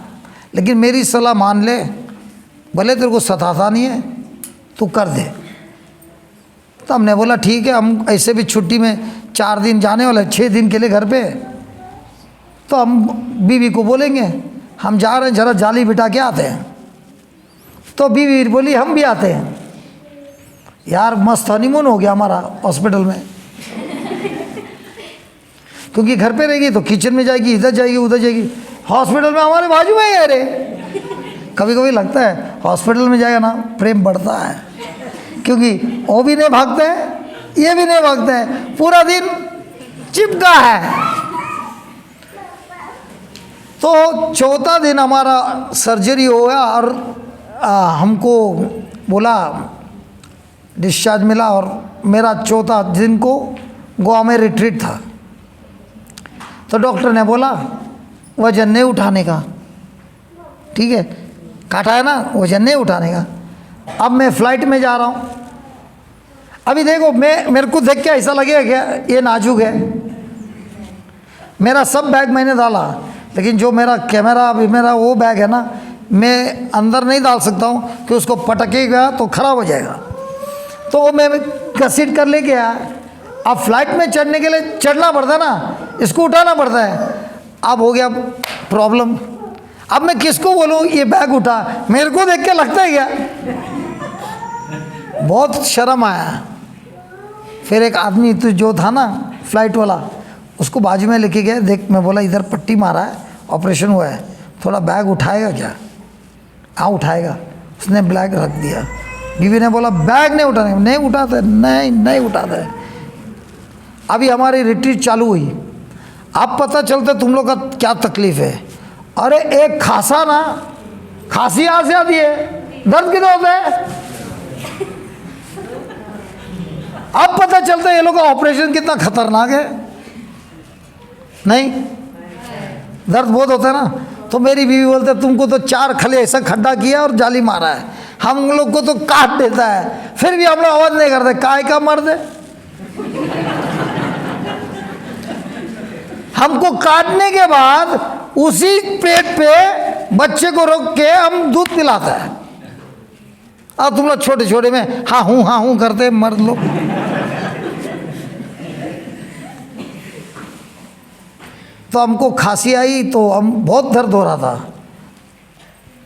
लेकिन मेरी सलाह मान ले, भले तेरे को सताता नहीं है, तू कर दे। तो हमने बोला ठीक है, हम ऐसे भी छुट्टी में 4 दिन जाने वाले, 6 दिन के लिए घर पे, तो हम बीवी को बोलेंगे हम जा रहे हैं, जरा जाली बिठा के आते हैं। तो बीवी बोली हम भी आते हैं। यार मस्त हनीमून हो गया हमारा हॉस्पिटल में, क्योंकि घर पे रहेगी तो किचन में जाएगी, इधर जाएगी उधर जाएगी, हॉस्पिटल में हमारे बाजू में ही है रे। कभी कभी लगता है हॉस्पिटल में जाएगा ना प्रेम बढ़ता है, क्योंकि वो भी नहीं भागते हैं, ये भी नहीं भागते हैं, पूरा दिन चिपका है। तो 4था दिन हमारा सर्जरी हो गया और हमको बोला डिस्चार्ज मिला, और मेरा 4था दिन को गोवा में रिट्रीट था। तो डॉक्टर ने बोला वजन नहीं उठाने का, ठीक है, काटा है ना, वजन नहीं उठाने का। अब मैं फ़्लाइट में जा रहा हूँ। अभी देखो मेरे को देख के ऐसा लगेगा क्या ये नाजुक है। मेरा सब बैग मैंने डाला, लेकिन जो मेरा कैमरा अभी मेरा वो बैग है ना, मैं अंदर नहीं डाल सकता हूँ कि उसको पटकेगा तो ख़राब हो जाएगा। तो वो मैं घसीट कर लेके आया। अब फ्लाइट में चढ़ने के लिए चढ़ना पड़ता है ना, इसको उठाना पड़ता है। अब हो गया प्रॉब्लम, अब मैं किसको बोलूँ ये बैग उठा, मेरे को देख के लगता है क्या, बहुत शर्म आया। फिर एक आदमी तो जो था ना फ्लाइट वाला, उसको बाजू में लेके गया, देख मैं बोला इधर पट्टी मारा है, ऑपरेशन हुआ है, थोड़ा बैग उठाएगा क्या? हाँ उठाएगा। उसने बैग रख दिया। बीवी ने बोला बैग नहीं उठाने, नहीं उठाते, नहीं उठाते। अभी हमारी रिट्रीट चालू हुई। अब पता चलता तुम लोग का क्या तकलीफ़ है। अरे एक खांसा ना, खांसी यहाँ से आती है, दर्द किधर होता है। अब पता चलता है ये लोग का ऑपरेशन कितना खतरनाक है। नहीं, दर्द बहुत होता है ना। तो मेरी बीवी बोलते तुमको तो 4 खले ऐसा खड्डा किया और जाली मारा है, हम लोग को तो काट देता है, फिर भी हम लोग आवाज़ नहीं करते, काय का मर्द है। हमको काटने के बाद उसी पेट पे बच्चे को रोक के हम दूध पिलाता है। और तुम लोग छोटे छोटे में हाँ हूँ करते मर्द लोग। तो हमको खांसी आई तो हम बहुत दर्द हो रहा था,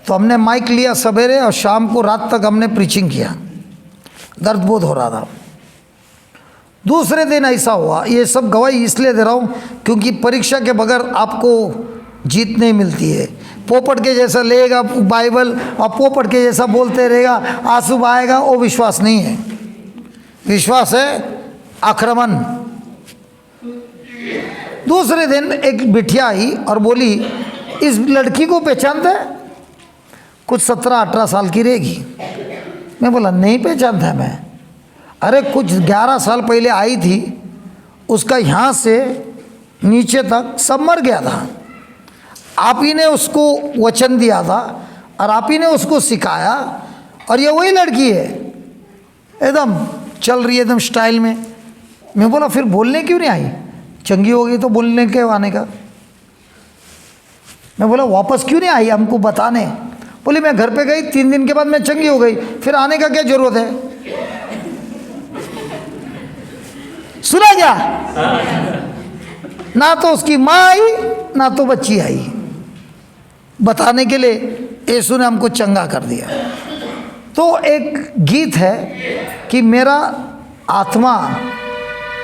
तो हमने माइक लिया सवेरे और शाम को रात तक हमने प्रीचिंग किया, दर्द बहुत हो रहा था। दूसरे दिन ऐसा हुआ, ये सब गवाही इसलिए दे रहा हूँ क्योंकि परीक्षा के बगैर आपको जीत नहीं मिलती है। पोपट के जैसा लेगा बाइबल और पोपट के जैसा बोलते रहेगा, आंसू बहाएगा, वो विश्वास नहीं है। विश्वास है आक्रमण। दूसरे दिन एक बिटिया आई और बोली, इस लड़की को पहचानते हैं? कुछ 17-18 साल की रहेगी। मैं बोला नहीं पहचानता मैं। अरे कुछ 11 साल पहले आई थी, उसका यहाँ से नीचे तक सब मर गया था। आप ही ने उसको वचन दिया था और आप ही ने उसको सिखाया, और ये वही लड़की है, एकदम चल रही है एकदम स्टाइल में। मैं बोला फिर बोलने क्यों नहीं आई? चंगी हो गई तो बोलने के आने का। मैं बोला वापस क्यों नहीं आई हमको बताने? बोली मैं घर पे गई, 3 दिन के बाद मैं चंगी हो गई, फिर आने का क्या जरूरत है? सुना क्या? ना तो उसकी माँ आई ना तो बच्ची आई, बताने के लिए यीशु ने हमको चंगा कर दिया। तो एक गीत है कि मेरा आत्मा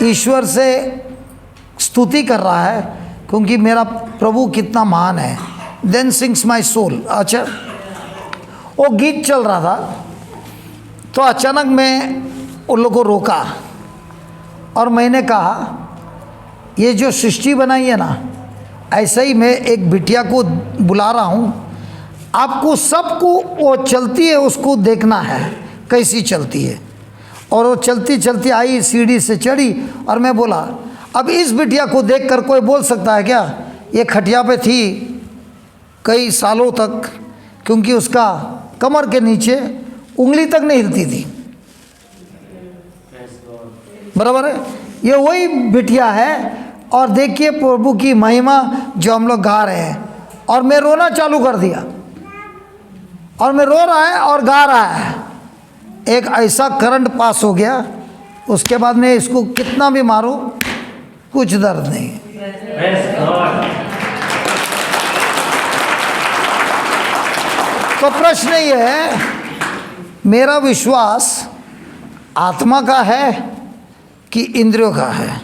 ईश्वर से स्तुति कर रहा है क्योंकि मेरा प्रभु कितना महान है। Then sings my soul. अच्छा, वो गीत चल रहा था तो अचानक मैं उन लोगों को रोका और मैंने कहा ये जो सृष्टि बनाई है ना, ऐसे ही मैं एक बिटिया को बुला रहा हूँ, आपको सबको वो चलती है उसको देखना है कैसी चलती है। और वो चलती चलती आई, सीढ़ी से चढ़ी, और मैं बोला अब इस बिटिया को देखकर कोई बोल सकता है क्या ये खटिया पे थी कई सालों तक, क्योंकि उसका कमर के नीचे उंगली तक नहीं हिलती थी। बराबर है, ये वही बिटिया है। और देखिए प्रभु की महिमा जो हम लोग गा रहे हैं, और मैं रोना चालू कर दिया, और मैं रो रहा है और गा रहा है। एक ऐसा करंट पास हो गया, उसके बाद मैं इसको कितना भी मारूं कुछ दर्द नहीं। तो प्रश्न ये है, मेरा विश्वास आत्मा का है कि इंद्रियों का है?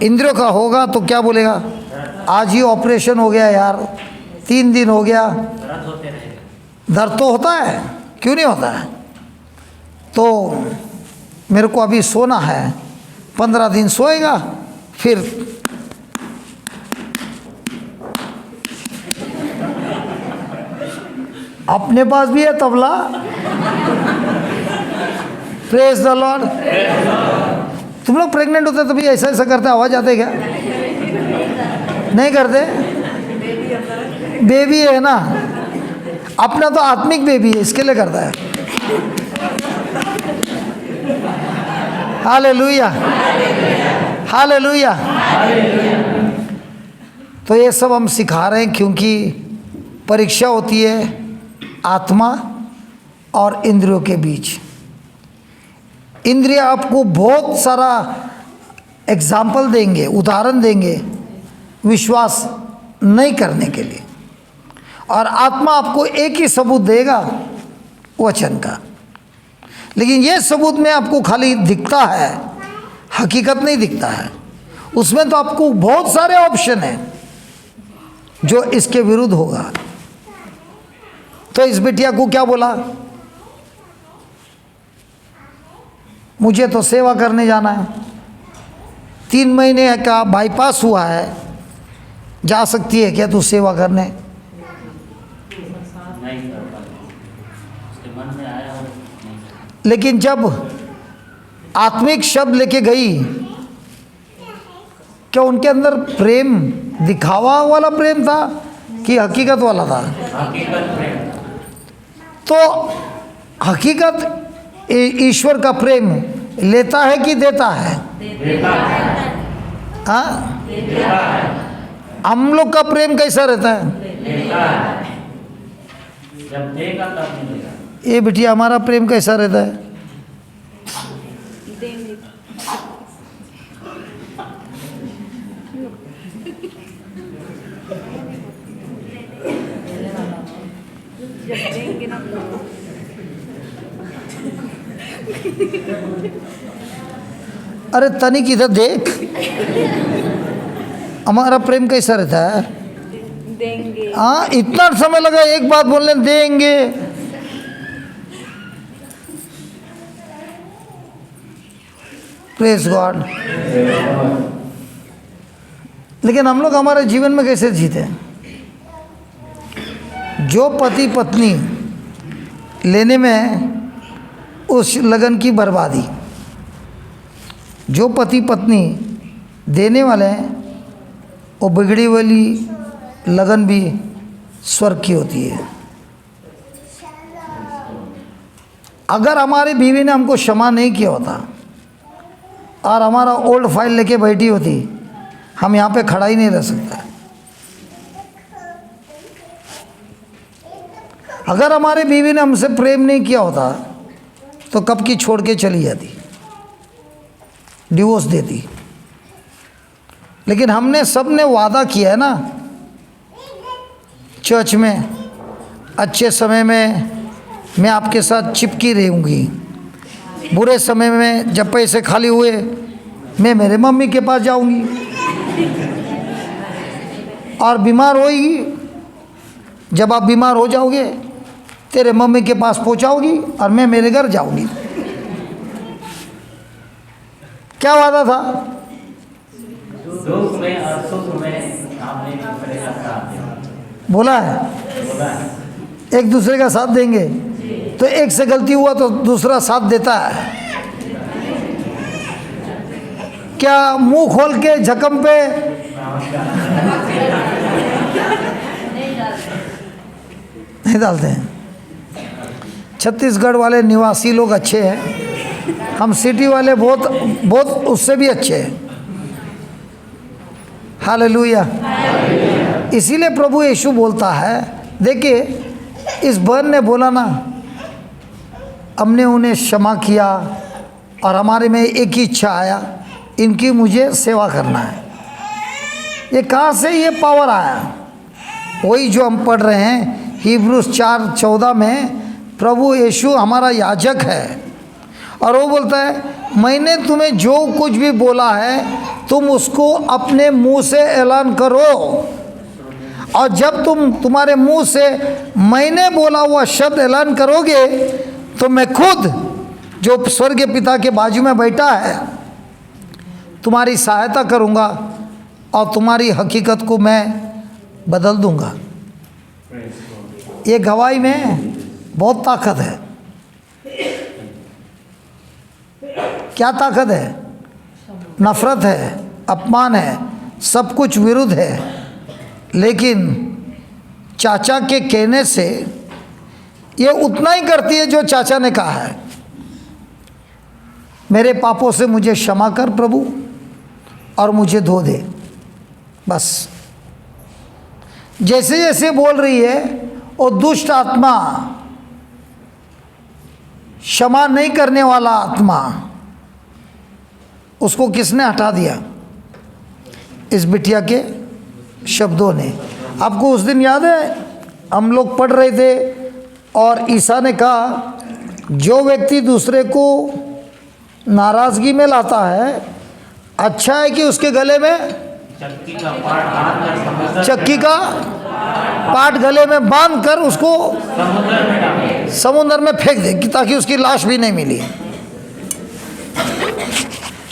इंद्रियों का होगा तो क्या बोलेगा, आज ही ऑपरेशन हो गया यार, 3 दिन हो गया, दर्द तो होता है, क्यों नहीं होता है? तो मेरे को अभी सोना है, 15 दिन सोएगा, फिर अपने पास भी है तबला। Praise the Lord. तुम लोग प्रेग्नेंट होते तभी ऐसा ऐसा करते, आवाज आते क्या? नहीं करते? बेबी है ना, अपना तो आत्मिक बेबी है, इसके लिए करता है। Hallelujah, hallelujah. तो ये सब हम सिखा रहे हैं क्योंकि परीक्षा होती है आत्मा और इंद्रियों के बीच। इंद्रिय आपको बहुत सारा एग्जाम्पल देंगे, उदाहरण देंगे विश्वास नहीं करने के लिए, और आत्मा आपको एक ही सबूत देगा वचन का। लेकिन ये सबूत में आपको खाली दिखता है, हकीकत नहीं दिखता है। उसमें तो आपको बहुत सारे ऑप्शन हैं जो इसके विरुद्ध होगा। तो इस बिटिया को क्या बोला, मुझे तो सेवा करने जाना है, 3 महीने का बाईपास हुआ है, जा सकती है क्या तू सेवा करने? नहीं कर पाते, उसके मन में आया और नहीं कर। लेकिन जब आत्मिक शब्द लेके गई, क्या उनके अंदर प्रेम दिखावा वाला प्रेम था कि हकीकत वाला था? हकीकत प्रेम। तो हकीकत ईश्वर का प्रेम लेता है कि देता है? देता है। हाँ, हम लोग का प्रेम कैसा रहता है? जब देगा तब मिलेगा। ये बिटिया हमारा प्रेम कैसा रहता है? अरे तनिक इधर देख, हमारा प्रेम कैसा रहता है? देंगे। हाँ, इतना समय लगा एक बात बोलने, देंगे। Praise God. लेकिन हम लोग हमारे जीवन में कैसे जीते हैं? जो पति पत्नी लेने में उस लगन की बर्बादी, जो पति पत्नी देने वाले हैं वो बिगड़ी वाली लगन भी स्वर्ग की होती है। अगर हमारी बीवी ने हमको क्षमा नहीं किया होता और हमारा ओल्ड फाइल लेके बैठी होती, हम यहाँ पे खड़ा ही नहीं रह सकता। अगर हमारी बीवी ने हमसे प्रेम नहीं किया होता तो कब की छोड़ के चली जाती, डिवोर्स देती। लेकिन हमने सब ने वादा किया है ना, चर्च में अच्छे समय में मैं आपके साथ चिपकी रहूँगी, बुरे समय में जब पैसे खाली हुए मैं मेरे मम्मी के पास जाऊँगी, और बीमार होगी जब आप बीमार हो जाओगे तेरे मम्मी के पास पहुँचाओगी और मैं मेरे घर जाऊँगी। क्या वादा था? दुख में और सुख में आपने एक दूसरे का साथ दिया। बोला है बोला है। एक दूसरे का साथ देंगे, तो एक से गलती हुआ तो दूसरा साथ देता है। क्या मुंह खोल के झकम पे नहीं डालते हैं? छत्तीसगढ़ वाले निवासी लोग अच्छे हैं, हम सिटी वाले बहुत बहुत उससे भी अच्छे हैं। हालेलुया। इसीलिए प्रभु यीशु बोलता है, देखिए इस बहन ने बोला ना, हमने उन्हें क्षमा किया और हमारे में एक ही इच्छा आया, इनकी मुझे सेवा करना है। ये कहाँ से ये पावर आया? वही जो हम पढ़ रहे हैं हिब्रूस 4:14 में, प्रभु यीशु हमारा याजक है और वो बोलता है मैंने तुम्हें जो कुछ भी बोला है तुम उसको अपने मुंह से ऐलान करो, और जब तुम्हारे मुंह से मैंने बोला हुआ शब्द ऐलान करोगे तो मैं खुद जो स्वर्गीय पिता के बाजू में बैठा है तुम्हारी सहायता करूंगा और तुम्हारी हकीकत को मैं बदल दूंगा। ये गवाही में बहुत ताकत है। क्या ताकत है? नफरत है, अपमान है, सब कुछ विरुद्ध है, लेकिन चाचा के कहने से ये उतना ही करती है जो चाचा ने कहा है, मेरे पापों से मुझे क्षमा कर प्रभु और मुझे धो दे। बस जैसे जैसे बोल रही है वो दुष्ट आत्मा, क्षमा नहीं करने वाला आत्मा, उसको किसने हटा दिया? इस बिटिया के शब्दों ने। आपको उस दिन याद है हम लोग पढ़ रहे थे और ईसा ने कहा जो व्यक्ति दूसरे को नाराज़गी में लाता है, अच्छा है कि उसके गले में चक्की का पाट गले में बांध कर उसको समुद्र में फेंक दे, ताकि उसकी लाश भी नहीं मिली।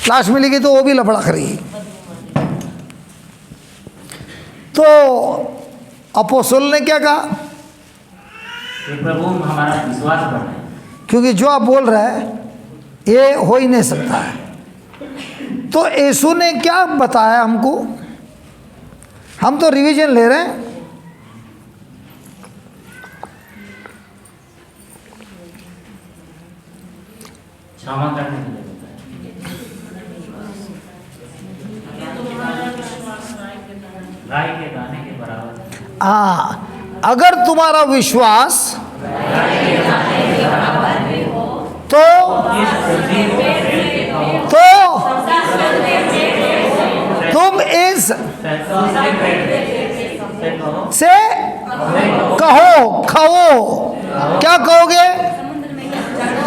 लाश मिलेगी तो वो भी लफड़ा करेगी। तो अपोस्तल ने क्या कहा? प्रभु हमारा विश्वास बढ़ाए, क्योंकि जो आप बोल रहे हैं ये हो ही नहीं सकता है। तो यीशु ने क्या बताया हमको? हम तो रिवीजन ले रहे हैं। क्षमा करने के लिए बताया। गिराने के बराबर। हाँ, अगर तुम्हारा विश्वास तो तुम इस से कहो, क्या कहोगे?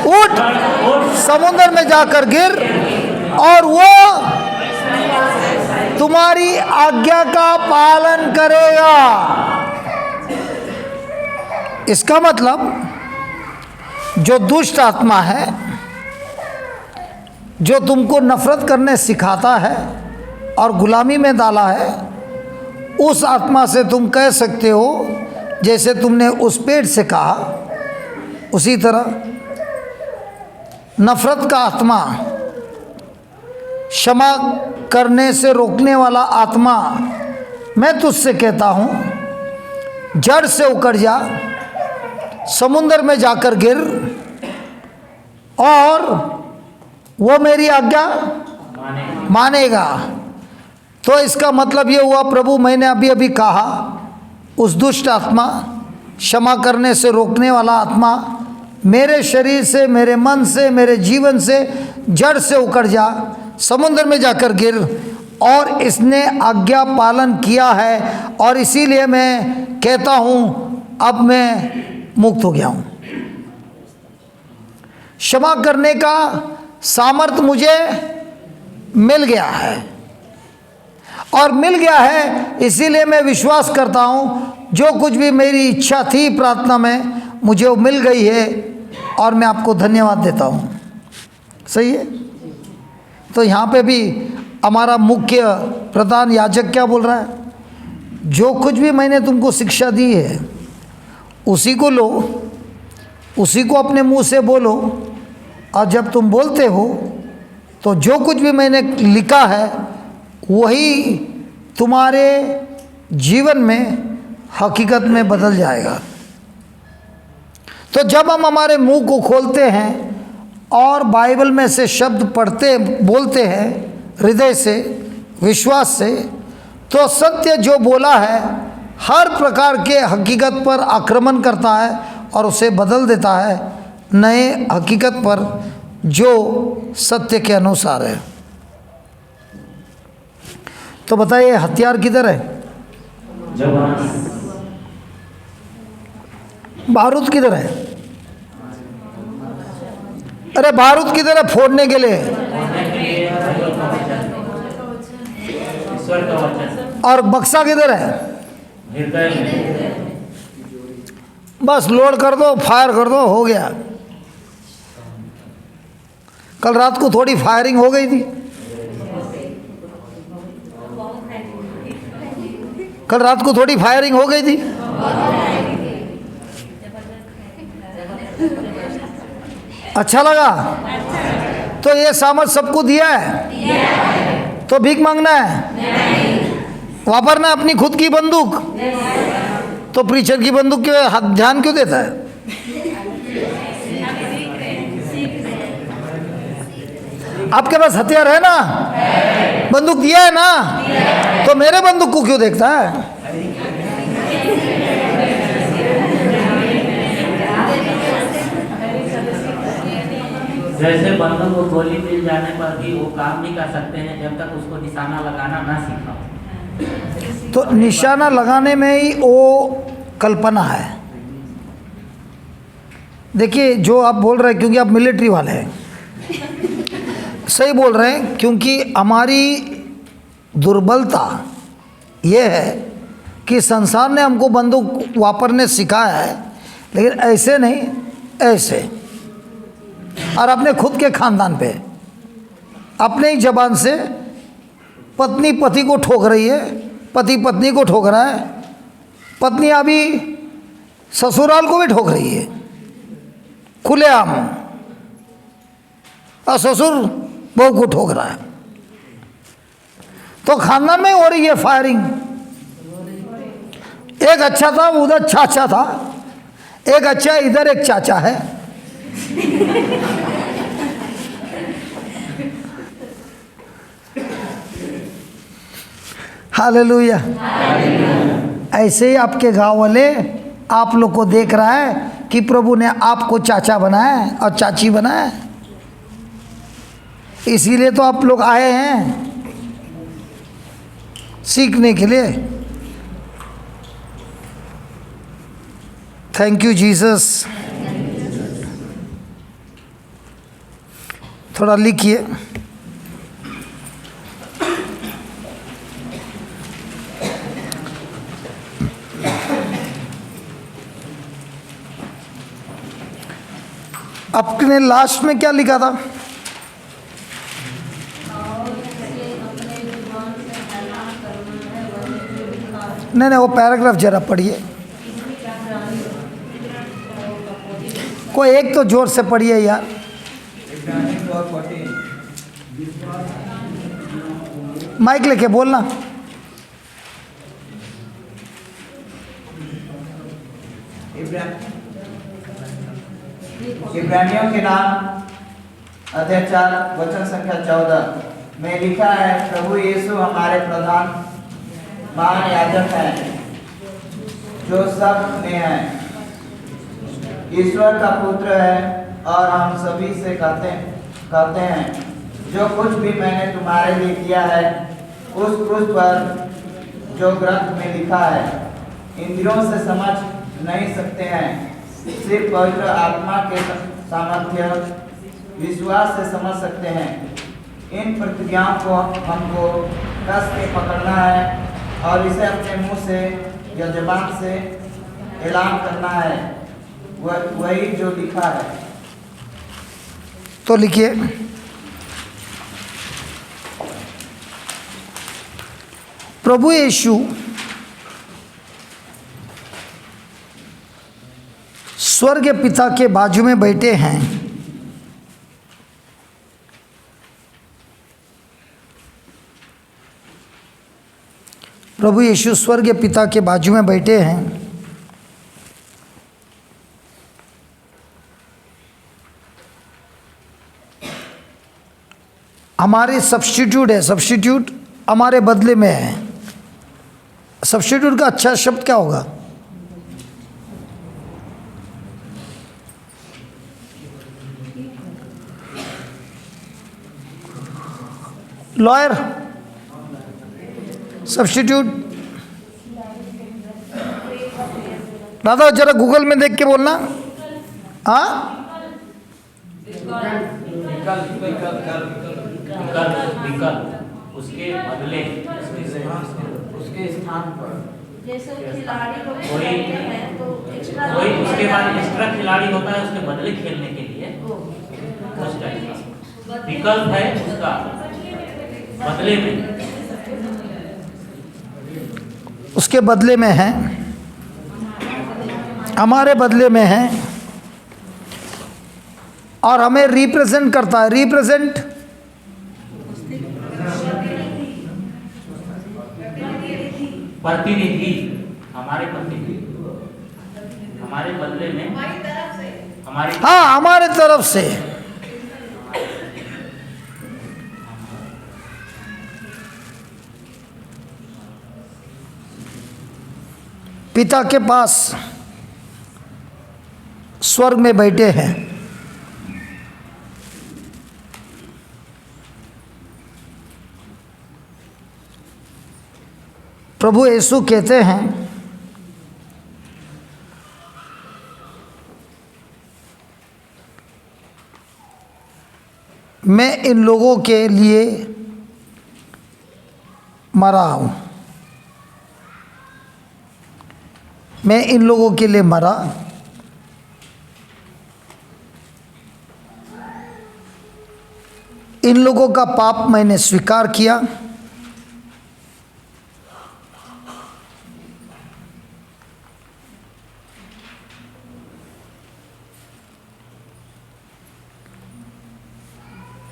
उठ समुद्र में जाकर गिर और वो तुम्हारी आज्ञा का पालन करेगा। इसका मतलब जो दुष्ट आत्मा है, जो तुमको नफरत करने सिखाता है और गुलामी में डाला है, उस आत्मा से तुम कह सकते हो जैसे तुमने उस पेड़ से कहा, उसी तरह नफरत का आत्मा, क्षमा करने से रोकने वाला आत्मा, मैं तुझसे कहता हूँ जड़ से उखड़ जा, समुद्र में जाकर गिर और वो मेरी आज्ञा मानेगा। तो इसका मतलब ये हुआ, प्रभु मैंने अभी अभी कहा उस दुष्ट आत्मा, क्षमा करने से रोकने वाला आत्मा मेरे शरीर से, मेरे मन से, मेरे जीवन से जड़ से उखड़ जा, समुद्र में जाकर गिर, और इसने आज्ञा पालन किया है और इसीलिए मैं कहता हूँ अब मैं मुक्त हो गया हूँ। क्षमा करने का सामर्थ्य मुझे मिल गया है और मिल गया है, इसीलिए मैं विश्वास करता हूँ जो कुछ भी मेरी इच्छा थी प्रार्थना में मुझे वो मिल गई है और मैं आपको धन्यवाद देता हूँ। सही है? तो यहाँ पे भी हमारा मुख्य प्रधान याजक क्या बोल रहा है? जो कुछ भी मैंने तुमको शिक्षा दी है उसी को लो, उसी को अपने मुंह से बोलो, और जब तुम बोलते हो तो जो कुछ भी मैंने लिखा है वही तुम्हारे जीवन में हकीकत में बदल जाएगा। तो जब हम हमारे मुंह को खोलते हैं और बाइबल में से शब्द पढ़ते बोलते हैं हृदय से, विश्वास से, तो सत्य जो बोला है हर प्रकार के हकीकत पर आक्रमण करता है और उसे बदल देता है नए हकीकत पर जो सत्य के अनुसार है। तो बताइए हथियार किधर है? बारूद किधर है? अरे बारूद किधर है फोड़ने के लिए? और बक्सा किधर है? बस लोड कर दो, फायर कर दो, हो गया। कल रात को थोड़ी फायरिंग हो गई थी, कल रात को थोड़ी फायरिंग हो गई थी। अच्छा लगा? तो ये सामर्थ सबको दिया है, तो भीख मांगना है, वापरना अपनी खुद की बंदूक। तो प्रीचर की बंदूक के ध्यान क्यों देता है? आपके पास हथियार है ना, बंदूक दिया है ना, तो मेरे बंदूक को क्यों देखता है? जैसे बंदूक को गोली मिल जाने पर भी वो काम नहीं कर सकते हैं जब तक उसको निशाना लगाना ना सीखा। तो निशाना लगाने में ही वो कल्पना है। देखिए जो आप बोल रहे हैं, क्योंकि आप मिलिट्री वाले हैं, सही बोल रहे हैं, क्योंकि हमारी दुर्बलता ये है कि संसार ने हमको बंदूक वापरने सिखाया है, लेकिन ऐसे नहीं, ऐसे, और अपने खुद के खानदान पे अपने ही जबान से पत्नी पति को ठोक रही है, पति पत्नी को ठोक रहा है, पत्नी अभी ससुराल को भी ठोक रही है खुलेआम, और ससुर बहू को ठोक रहा है। तो खानदान में हो रही है फायरिंग। एक अच्छा था उधर चाचा था, एक अच्छा इधर एक चाचा है। हालेलुया। ऐसे ही आपके गांव वाले आप लोग को देख रहा है कि प्रभु ने आपको चाचा बनाया है और चाची बनाया है, इसीलिए तो आप लोग आए हैं सीखने के लिए। Thank you Jesus. थोड़ा लिखिए। आपने लास्ट में क्या लिखा था? नहीं, वो पैराग्राफ जरा पढ़िए। कोई एक तो जोर से पढ़िए यार। माइक लेके बोलना। इब्रानियों के नाम अध्याय 4 वचन संख्या 14 में लिखा है, प्रभु यीशु हमारे प्रधान महान याजक हैं जो सब में है, ईश्वर का पुत्र है और हम सभी से कहते हैं जो कुछ भी मैंने तुम्हारे लिए किया है उस क्रूस पर जो ग्रंथ में लिखा है इंद्रियों से समझ नहीं सकते हैं, सिर्फ पवित्र आत्मा के सामर्थ्य विश्वास से समझ सकते हैं। इन प्रतिज्ञाओं को हमको कस के पकड़ना है और इसे अपने मुंह से या ज़बान से ऐलान करना है, वही जो लिखा है। तो लिखिए। प्रभु यीशु स्वर्ग पिता के बाजू में बैठे हैं। प्रभु यीशु स्वर्ग पिता के बाजू में बैठे हैं। हमारे सब्स्टिट्यूट है, सब्स्टिट्यूट हमारे बदले में है। सब्स्टिट्यूट का अच्छा शब्द क्या होगा? Lawyer, substitute. दादा जरा गूगल में देख के बोलना। हाँ, विकल्प उसके बदले, उसके स्थान पर। जैसे खिलाड़ी लोग कोई खेलते हैं तो एक्स्ट्रा कोई उसके बाद एक्स्ट्रा खिलाड़ी होता है उसके बदले खेलने के लिए, उस टाइप का विकल्प है, उसका बदले में, उसके बदले में है, हमारे बदले में है और हमें रिप्रेजेंट करता है। रिप्रेजेंट प्रतिनिधि, हमारे प्रतिनिधि, हमारे बदले में, हमारे, हाँ, हमारे तरफ से। पिता के पास स्वर्ग में बैठे हैं। प्रभु यीशु कहते हैं, मैं इन लोगों के लिए मरा हूं, मैं इन लोगों के लिए मरा, इन लोगों का पाप मैंने स्वीकार किया,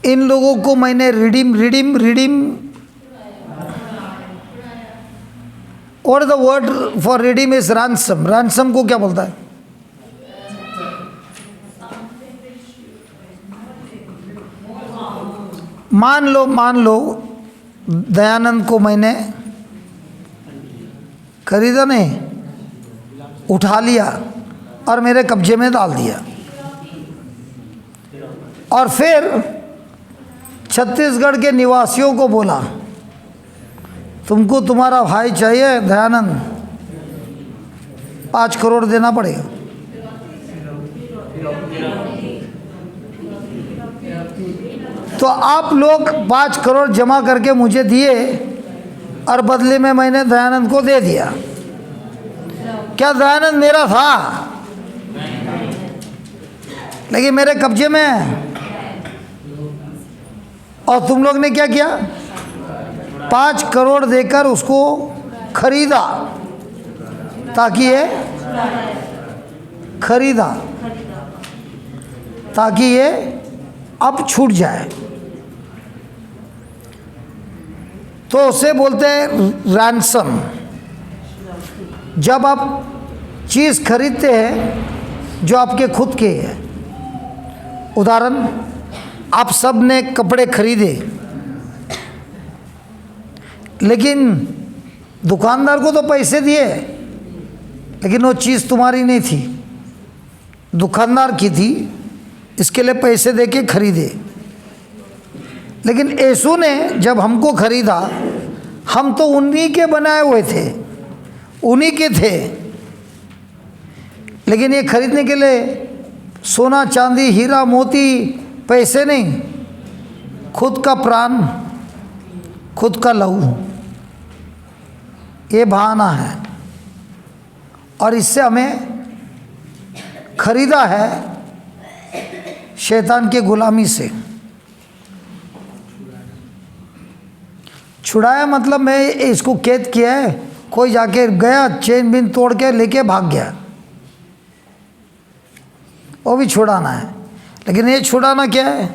इन लोगों को मैंने रिडीम और the word for redeem is ransom. Ransom को क्या बोलता है? मान लो दयानंद को मैंने खरीदा नहीं, उठा लिया और मेरे कब्जे में डाल दिया। और फिर छत्तीसगढ़ के निवासियों को बोला, तुमको तुम्हारा भाई चाहिए दयानंद, 5 करोड़ देना पड़ेगा। तो आप लोग 5 करोड़ जमा करके मुझे दिए और बदले में मैंने दयानंद को दे दिया। क्या दयानंद मेरा था? लेकिन मेरे कब्जे में है। और तुम लोग ने क्या किया? 5 करोड़ देकर उसको खरीदा, ताकि ये खरीदा ताकि ये अब छूट जाए। तो उसे बोलते हैं रैंसम। जब आप चीज़ खरीदते हैं जो आपके खुद के है, उदाहरण, आप सब ने कपड़े खरीदे, लेकिन दुकानदार को तो पैसे दिए, लेकिन वो चीज़ तुम्हारी नहीं थी, दुकानदार की थी, इसके लिए पैसे देके खरीदे। लेकिन यीशु ने जब हमको खरीदा, हम तो उन्हीं के बनाए हुए थे, उन्हीं के थे। लेकिन ये खरीदने के लिए सोना चांदी हीरा मोती पैसे नहीं, खुद का प्राण, खुद का लहू, ये बहाना है। और इससे हमें खरीदा है शैतान के गुलामी से। छुड़ाया मतलब मैं इसको कैद किया है, कोई जाके गया चेन बिन तोड़ के लेके भाग गया, वो भी छुड़ाना है। लेकिन ये छुड़ाना क्या है?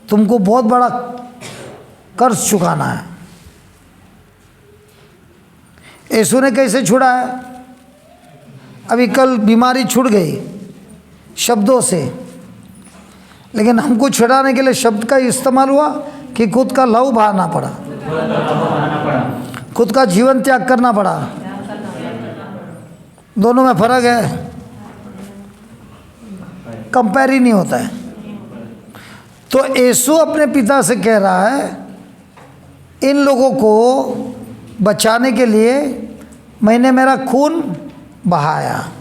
तुमको बहुत बड़ा कर्ज चुकाना है। यीशु ने कैसे छुड़ाया? अभी कल बीमारी छूट गई शब्दों से, लेकिन हमको छुड़ाने के लिए शब्द का इस्तेमाल हुआ कि खुद का लहू बहाना पड़ा, खुद का जीवन त्याग करना पड़ा। दोनों में फर्क है, कंपेयर ही नहीं होता है। तो यीशु अपने पिता से कह रहा है, इन लोगों को बचाने के लिए मैंने मेरा खून बहाया,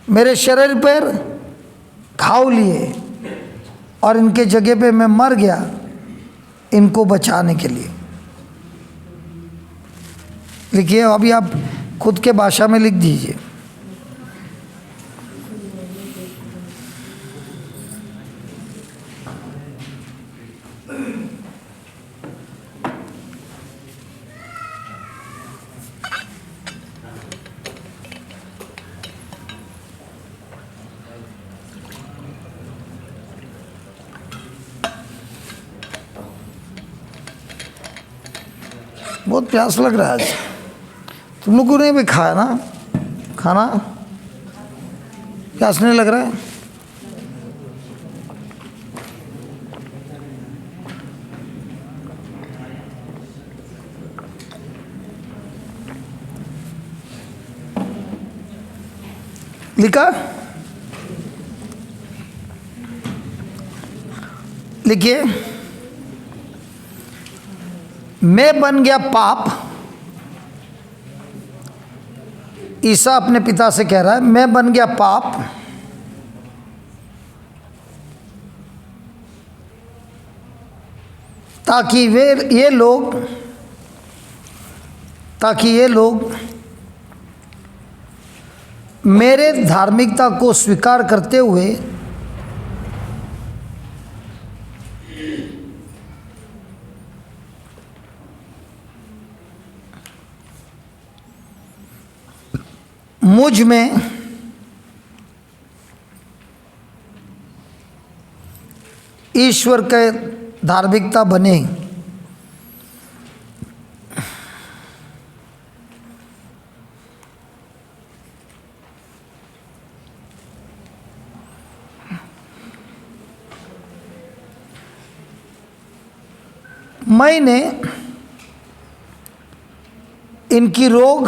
मेरे शरीर पर घाव लिए, और इनके जगह पे मैं मर गया इनको बचाने के लिए। लिखिए, अभी आप खुद के भाषा में लिख दीजिए। बहुत प्यास लग रहा है आज। तुम लोगों ने भी खाया ना खाना? प्यास नहीं लग रहा है? लिखा? लिखिए, मैं बन गया पाप। ईसा अपने पिता से कह रहा है, मैं बन गया पाप ताकि ये लोग मेरे धार्मिकता को स्वीकार करते हुए मुझ में ईश्वर के धार्मिकता बने। मैंने इनकी रोग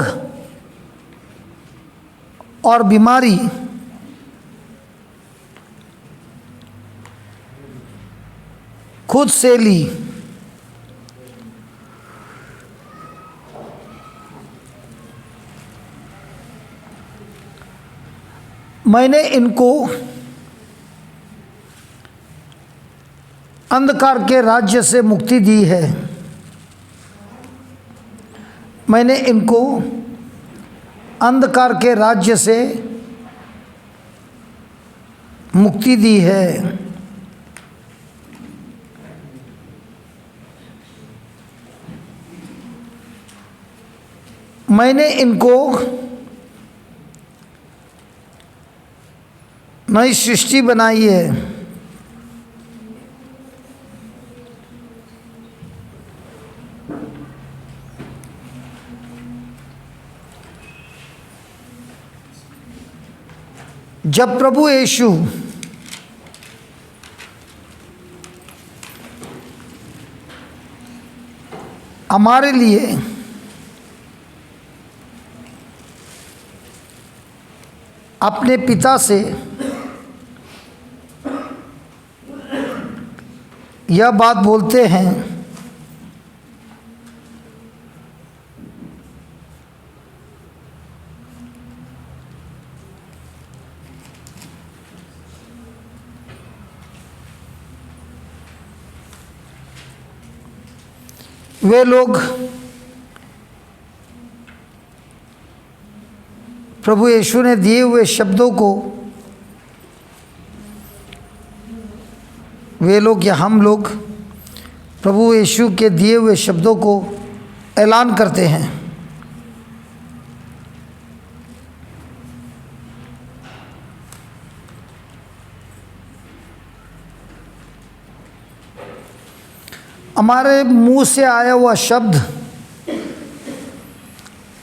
और बीमारी खुद से ली। मैंने इनको अंधकार के राज्य से मुक्ति दी है। मैंने इनको अंधकार के राज्य से मुक्ति दी है। मैंने इनको नई सृष्टि बनाई है। जब प्रभु यीशु हमारे लिए अपने पिता से यह बात बोलते हैं, वे लोग प्रभु यीशु ने दिए हुए शब्दों को, वे लोग या हम लोग प्रभु यीशु के दिए हुए शब्दों को ऐलान करते हैं। हमारे मुंह से आया हुआ शब्द,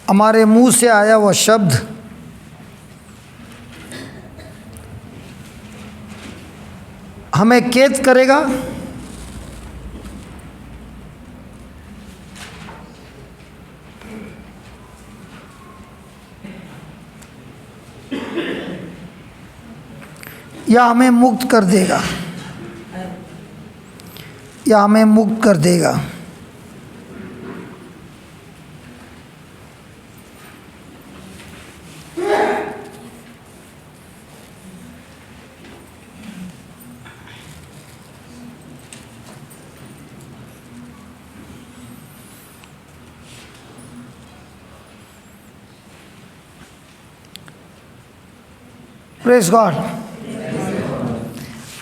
हमारे मुंह से आया हुआ शब्द हमें कैद करेगा, या हमें मुक्त कर देगा, या हमें मुक्त कर देगा। Praise God.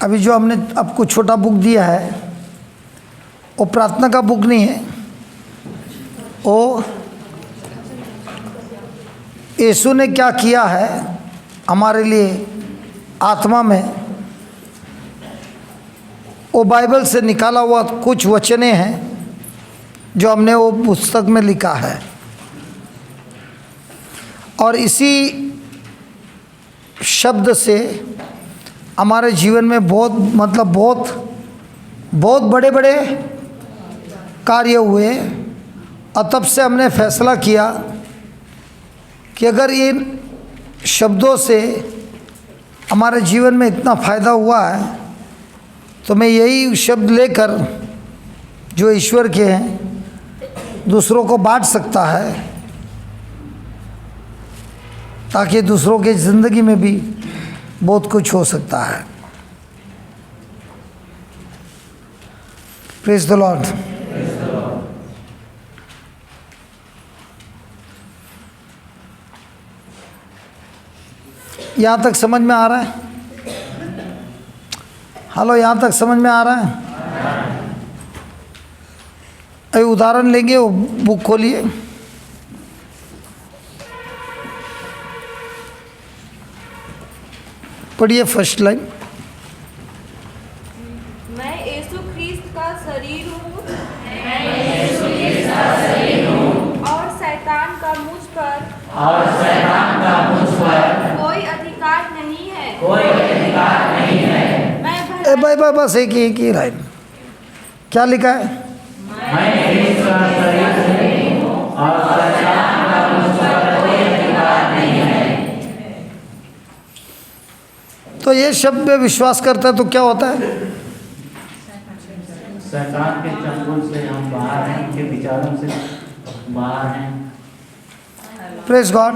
अभी जो हमने आपको छोटा बुक दिया है वो प्रार्थना का बुक नहीं है, वो यीशु ने क्या किया है हमारे लिए आत्मा में, वो बाइबल से निकाला हुआ कुछ वचने हैं जो हमने वो पुस्तक में लिखा है। और इसी शब्द से हमारे जीवन में बहुत बड़े बड़े कार्य हुए। और तब से हमने फैसला किया कि अगर इन शब्दों से हमारे जीवन में इतना फ़ायदा हुआ है तो मैं यही शब्द लेकर जो ईश्वर के हैं दूसरों को बांट सकता है, ताकि दूसरों की ज़िंदगी में भी बहुत कुछ हो सकता है। Praise the Lord. यहाँ तक समझ में आ रहा है? हेलो, यहाँ तक समझ में आ रहा है? अभी उदाहरण लेंगे, वो बुक खोलिए। पढ़िए फर्स्ट लाइन। मैं यीशु ख्रीस्त का शरीर हूँ और शैतान का मुझ पर कोई अधिकार नहीं है। मैं भाई बस एक ही लाइन। क्या लिखा है? मैं ख्रीस्त का शरीर हूँ और शैतान ये शब्द पे विश्वास करता है तो क्या होता है? शैतान के चंगुल से हम बाहर हैं, उनके विचारों से बाहर हैं। Praise God.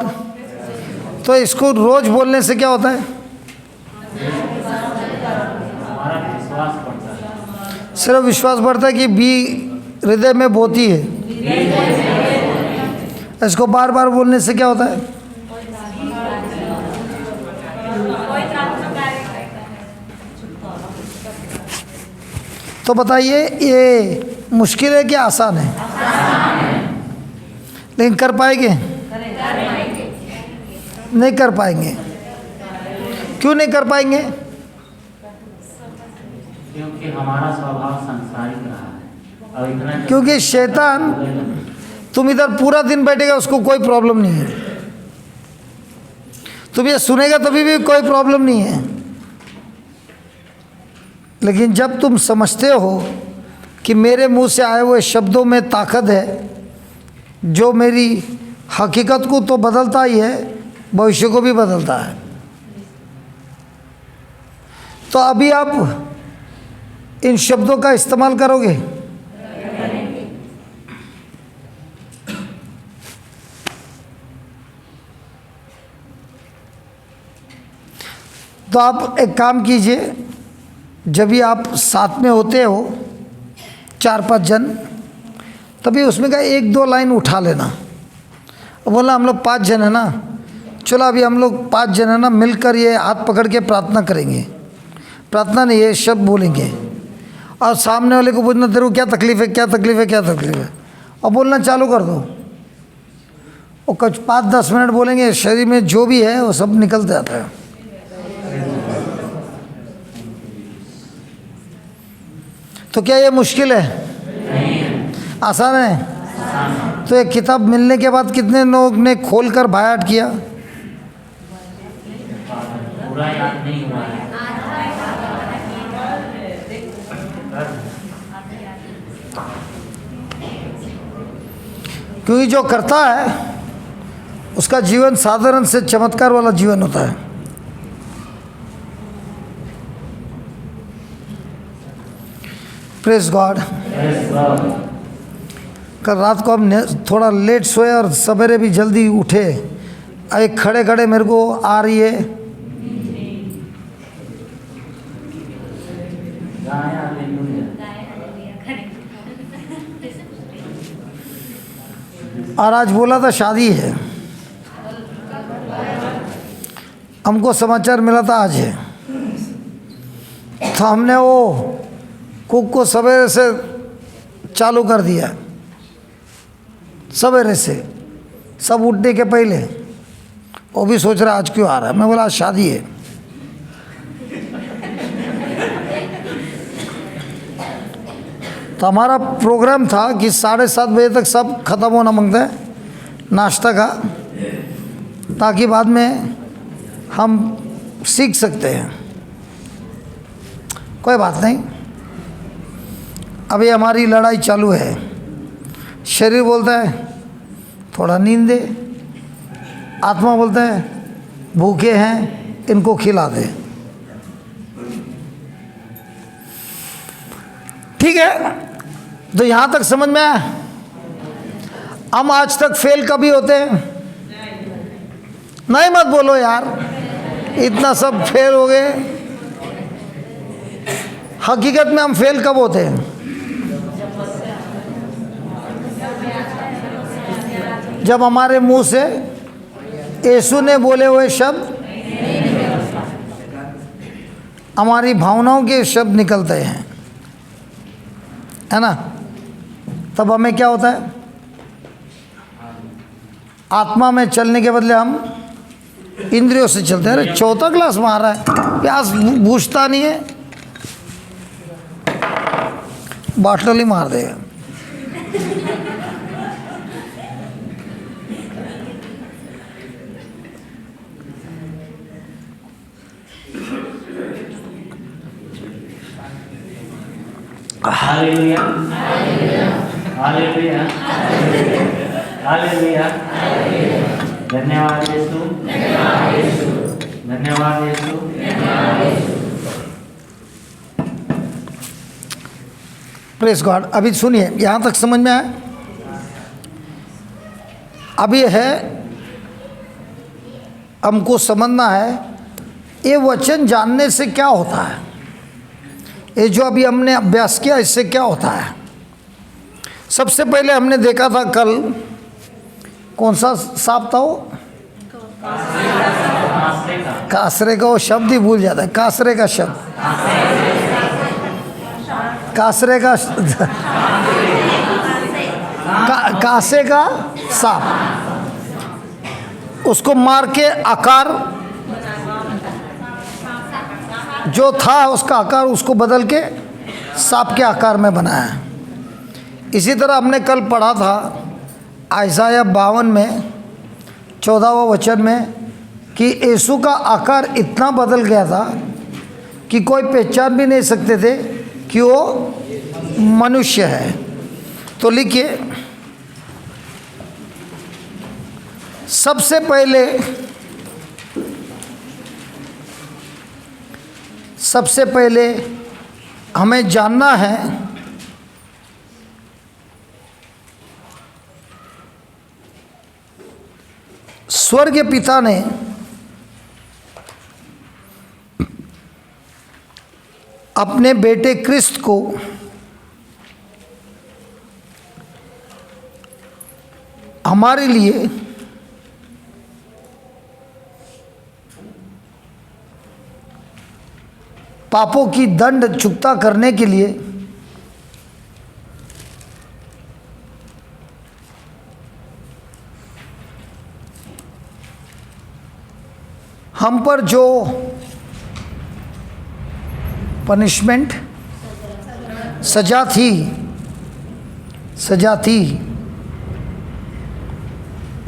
तो इसको रोज बोलने से क्या होता है? हमारा विश्वास बढ़ता है। सिर्फ विश्वास बढ़ता है कि बी हृदय में बोती है। इसको बार बार बोलने से क्या होता है? तो बताइए ये मुश्किल है कि आसान है? लेकिन कर पाएंगे? नहीं कर पाएंगे। क्यों नहीं कर पाएंगे? क्योंकि हमारा स्वभाव सांसारिक रहा है और इतना क्योंकि शैतान तुम इधर पूरा दिन बैठेगा उसको कोई प्रॉब्लम नहीं है, तुम ये सुनेगा तभी भी कोई प्रॉब्लम नहीं है। लेकिन जब तुम समझते हो कि मेरे मुंह से आए हुए शब्दों में ताकत है जो मेरी हकीकत को तो बदलता ही है, भविष्य को भी बदलता है, तो अभी आप इन शब्दों का इस्तेमाल करोगे? तो आप एक काम कीजिए, जब भी आप साथ में होते हो 4-5 जन, तभी उसमें का 1-2 लाइन उठा लेना और बोलना हम लोग 5 जन है ना, चलो अभी हम लोग 5 जन है ना, मिलकर ये हाथ पकड़ के प्रार्थना करेंगे। प्रार्थना नहीं, ये शब्द बोलेंगे और सामने वाले को पूछना तेरे को क्या तकलीफ़ है, क्या तकलीफ़ है, क्या तकलीफ़ है, और बोलना चालू कर दो। और कुछ 5-10 मिनट बोलेंगे, शरीर में जो भी है वो सब निकल जाता है। तो क्या ये मुश्किल है? आसान है? तो एक किताब मिलने के बाद कितने लोग ने खोलकर बायाट किया? पूरा याद नहीं हुआ है। क्योंकि जो करता है उसका जीवन साधारण से चमत्कार वाला जीवन होता है। Praise God. कल रात को हम थोड़ा लेट सोए और सवेरे भी जल्दी उठे, एक खड़े खड़े मेरे को आ रही है, और आज बोला था शादी है, हमको समाचार मिला था आज है, तो हमने वो कुक को सवेरे से चालू कर दिया, सवेरे से सब उठने के पहले। वो भी सोच रहा आज क्यों आ रहा है, मैं बोला आज शादी है। तो हमारा प्रोग्राम था कि 7:30 बजे तक सब खत्म होना मांगता है नाश्ता का, ताकि बाद में हम सीख सकते हैं। कोई बात नहीं, अभी हमारी लड़ाई चालू है। शरीर बोलता है थोड़ा नींद दे, आत्मा बोलता है भूखे हैं इनको खिला दे। ठीक है, तो यहाँ तक समझ में आया? हम आज तक फेल कभी होते हैं? नहीं मत बोलो यार, इतना सब फेल हो गए। हकीकत में हम फेल कब होते हैं? जब हमारे मुंह से यीशु ने बोले हुए शब्द, हमारी भावनाओं के शब्द निकलते हैं, है ना? तब हमें क्या होता है? आत्मा में चलने के बदले हम इंद्रियों से चलते हैं। अरे 4था क्लास में आ रहा है, प्यास बूझता नहीं है, बाटल ही मार देगा। Hallelujah, hallelujah, hallelujah. धन्यवाद यीशु, धन्यवाद यीशु। Press God. अभी सुनिए, यहाँ तक समझ में आया? अब ये है, हमको समझना है ये वचन जानने से क्या होता है। ये जो अभी हमने अभ्यास किया इससे क्या होता है। सबसे पहले हमने देखा था कल, कौन सा सांप था वो? कासरे का। वो शब्द ही भूल जाता है, कासरे का शब्द, कासरे का कासे का सांप। उसको मार के आकार जो था उसका आकार उसको बदल के सांप के आकार में बनाया। इसी तरह हमने कल पढ़ा था आयसाया 52 में 14वां वचन में कि यीशु का आकार इतना बदल गया था कि कोई पहचान भी नहीं सकते थे कि वो मनुष्य है। तो लिखिए, सबसे पहले हमें जानना है स्वर्ग पिता ने अपने बेटे क्रिस्त को हमारे लिए पापों की दंड चुकता करने के लिए हम पर जो पनिशमेंट सजा थी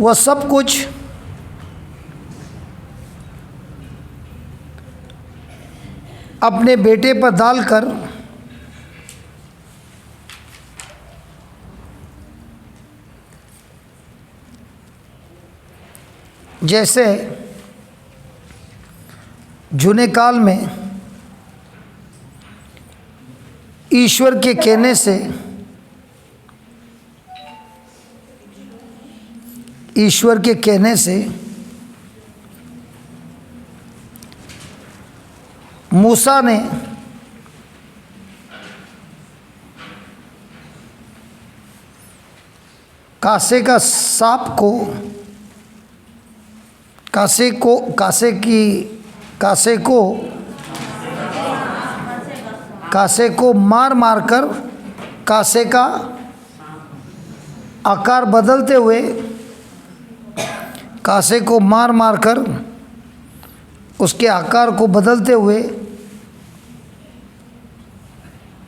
वह सब कुछ अपने बेटे पर डालकर जैसे जूने काल में ईश्वर के कहने से मूसा ने कासे का सांप को कासे को मार कर कासे का आकार बदलते हुए कासे को मार कर उसके आकार को बदलते हुए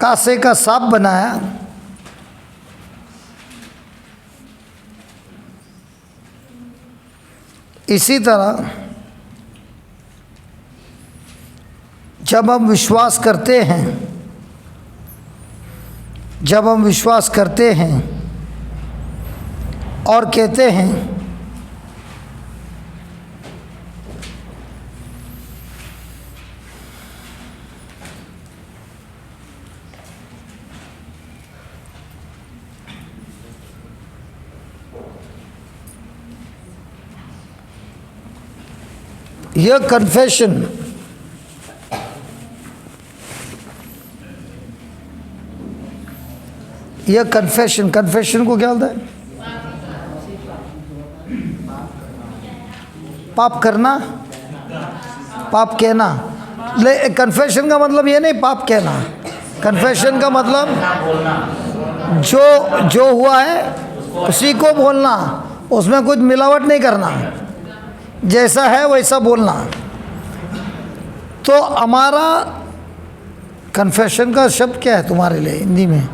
कासे का सांप बनाया। इसी तरह जब हम विश्वास करते हैं और कहते हैं यह कन्फेशन कन्फेशन को क्या बोलता है? पाप करना, पाप कहना। कन्फेशन का मतलब ये नहीं पाप कहना। कन्फेशन का मतलब जो हुआ है उसी को बोलना, उसमें कुछ मिलावट नहीं करना, जैसा है वैसा बोलना। तो हमारा कन्फेशन का शब्द क्या है तुम्हारे लिए हिंदी में?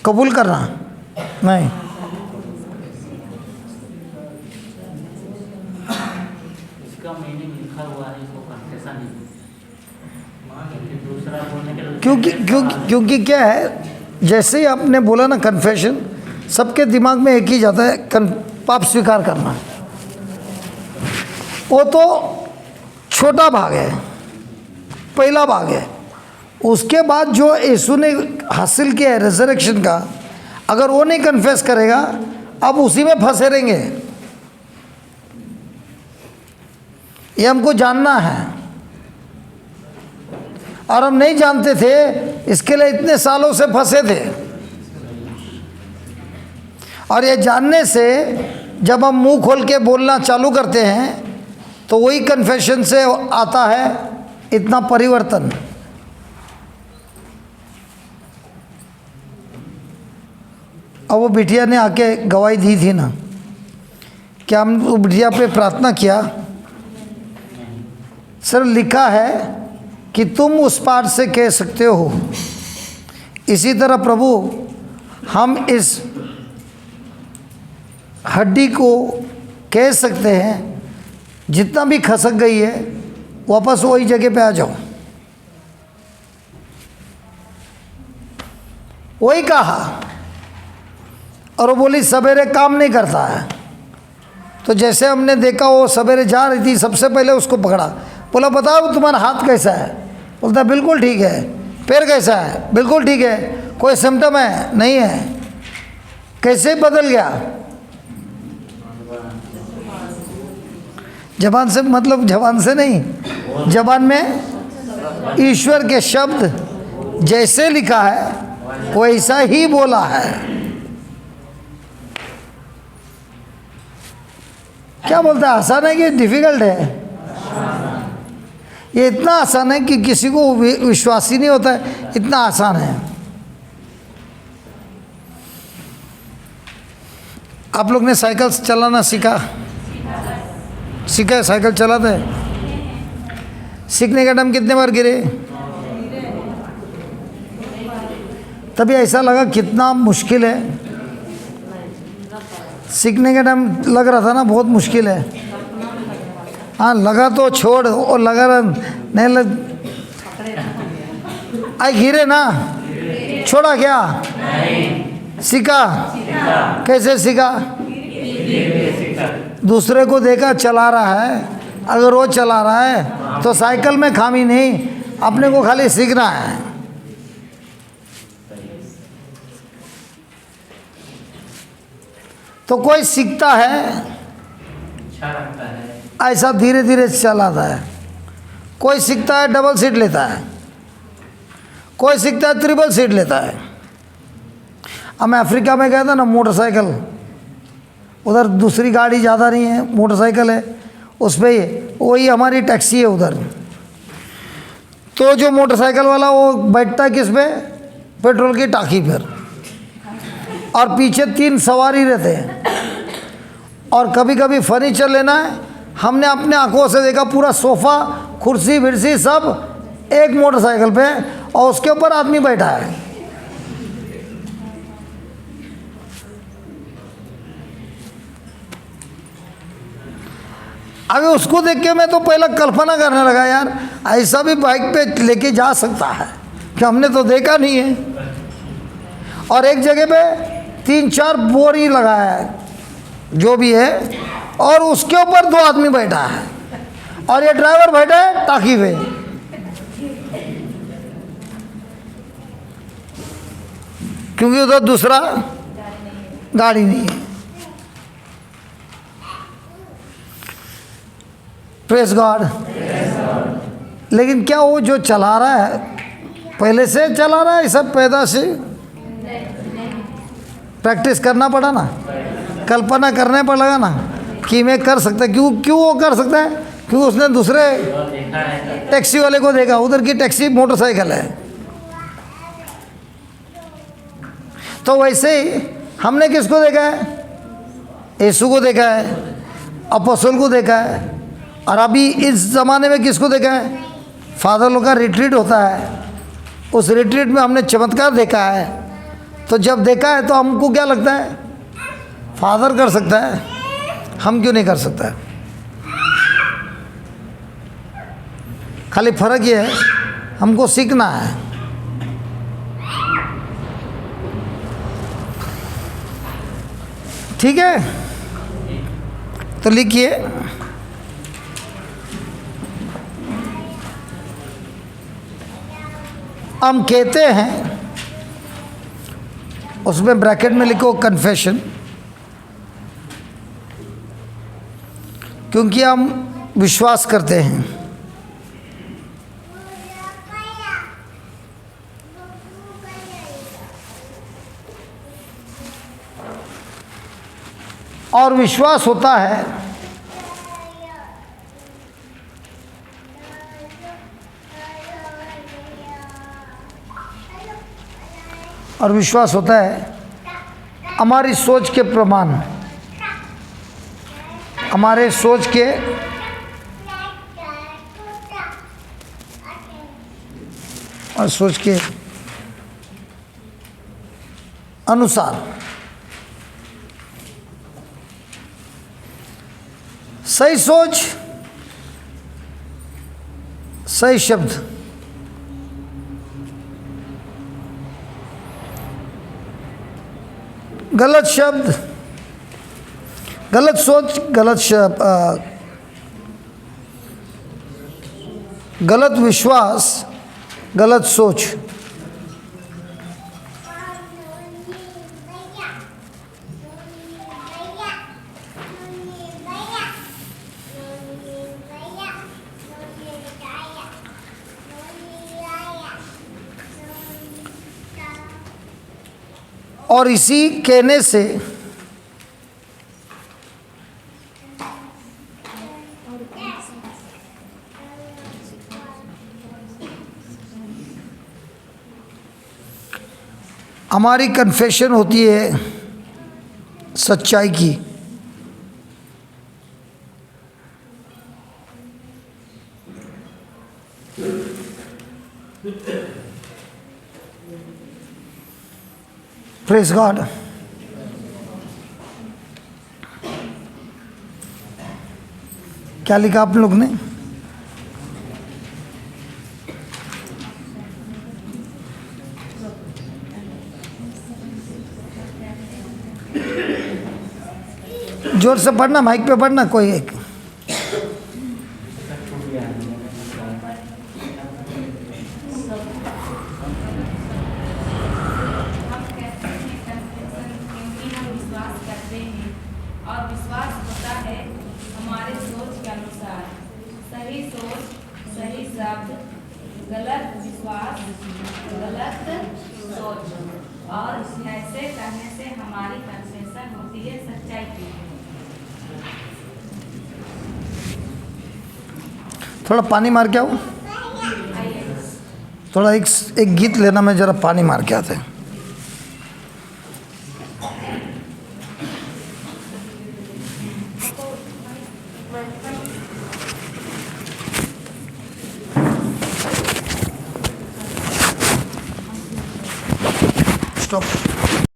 कबूल करना नहीं, इसका मीनिंग लिखा हुआ है, इसको कन्फेशन नहीं। दूसरा बोलने के लिए क्योंकि क्या है, जैसे ही आपने बोला ना कन्फेशन, सबके दिमाग में एक ही जाता है, पाप स्वीकार करना। वो तो छोटा भाग है, पहला भाग है। उसके बाद जो यीशु ने हासिल किया है रेजरेक्शन का, अगर वो नहीं कन्फेस करेगा, अब उसी में फंसे रहेंगे। ये हमको जानना है, और हम नहीं जानते थे, इसके लिए इतने सालों से फंसे थे। और ये जानने से जब हम मुंह खोल के बोलना चालू करते हैं तो वही कन्फेशन से आता है इतना परिवर्तन। अब वो बिटिया ने आके गवाही दी थी ना, क्या हम वो बिटिया पे प्रार्थना किया? सर लिखा है कि तुम उस पार से कह सकते हो। इसी तरह प्रभु हम इस हड्डी को कह सकते हैं, जितना भी खसक गई है वापस वही जगह पे आ जाओ। वही कहा, और वो बोली सवेरे काम नहीं करता है। तो जैसे हमने देखा वो सवेरे जा रही थी, सबसे पहले उसको पकड़ा, बोला बताओ तुम्हारा हाथ कैसा है? बोलता बिल्कुल ठीक है। पैर कैसा है? बिल्कुल ठीक है। कोई सिम्टम है? नहीं है। कैसे बदल गया? जबान से, मतलब जबान से नहीं, जबान में ईश्वर के शब्द जैसे लिखा है वैसा ही बोला है। क्या बोलता है? आसान है कि डिफिकल्ट है? ये इतना आसान है कि किसी को विश्वास ही नहीं होता है, इतना आसान है। आप लोग ने साइकिल चलाना सीखा है? साइकिल चलाते हैं? सीखने का टाइम कितने बार गिरे? तभी ऐसा लगा कितना मुश्किल है। सीखने का टाइम लग रहा था ना बहुत मुश्किल है। हाँ लगा तो छोड़, और लगा नहीं लग, आई गिरे ना, छोड़ा क्या? सीखा? कैसे सीखा? दूसरे को देखा चला रहा है, अगर वो चला रहा है तो साइकिल में खामी नहीं, अपने को खाली सीखना है। तो कोई सीखता है, ऐसा धीरे धीरे चलाता है। कोई सीखता है डबल सीट लेता है, कोई सीखता है ट्रिपल सीट लेता है। अब मैं अफ्रीका में गया था ना, मोटरसाइकिल, उधर दूसरी गाड़ी ज़्यादा नहीं है, मोटरसाइकिल है, उस पर वही हमारी टैक्सी है उधर। तो जो मोटरसाइकिल वाला वो बैठता है किस पे? पेट्रोल की टाकी पर, और पीछे 3 सवारी रहते हैं। और कभी कभी फर्नीचर लेना है, हमने अपने आंखों से देखा पूरा सोफ़ा, कुर्सी विरसी सब एक मोटरसाइकिल पे, और उसके ऊपर आदमी बैठा है। अभी उसको देख के मैं तो पहला कल्पना करने लगा, यार ऐसा भी बाइक पे लेके जा सकता है कि हमने तो देखा नहीं है। और एक जगह पे 3-4 बोरी लगाया है जो भी है, और उसके ऊपर 2 आदमी बैठा है, और ये ड्राइवर बैठा है टाकी पे। क्योंकि उधर दूसरा गाड़ी नहीं है। Press God. लेकिन क्या वो जो चला रहा है पहले से चला रहा है? सब पैदा से प्रैक्टिस करना पड़ा ना, कल्पना करने पर लगा ना कि मैं कर सकता। क्यों वो कर सकता है? क्योंकि उसने दूसरे टैक्सी वाले को देखा, उधर की टैक्सी मोटरसाइकिल है। तो वैसे ही हमने किसको देखा है? यीशु को देखा है, अपोस्तल को देखा है, और अभी इस ज़माने में किसको देखा है? फादर लोग का रिट्रीट होता है, उस रिट्रीट में हमने चमत्कार देखा है। तो जब देखा है तो हमको क्या लगता है? फादर कर सकता है, हम क्यों नहीं कर सकता? खाली फर्क ये है, हमको सीखना है। ठीक है, तो लिखिए, हम कहते हैं, उसमें ब्रैकेट में लिखो कन्फेशन, क्योंकि हम विश्वास करते हैं। और विश्वास होता है और विश्वास होता है हमारी सोच के प्रमाण, हमारे सोच के और सोच के अनुसार। सही सोच, सही शब्द, गलत शब्द, गलत सोच, गलत शब्द, गलत विश्वास, गलत सोच। और इसी कहने से हमारी कन्फेशन होती है सच्चाई की। Praise God. क्या लिखा आप लोग ने? जोर से पढ़ना, माइक पे पढ़ना कोई एक। और विश्वास होता है हमारे सोच के अनुसार। सही सोच, सही शब्द, गलत विश्वास, गलत सोच। और ऐसे करने से हमारी कन्फेशन होती है सच्चाई की। थोड़ा पानी मार के आओ, थोड़ा एक गीत लेना, मैं जरा पानी मार के आते हैं। Stop.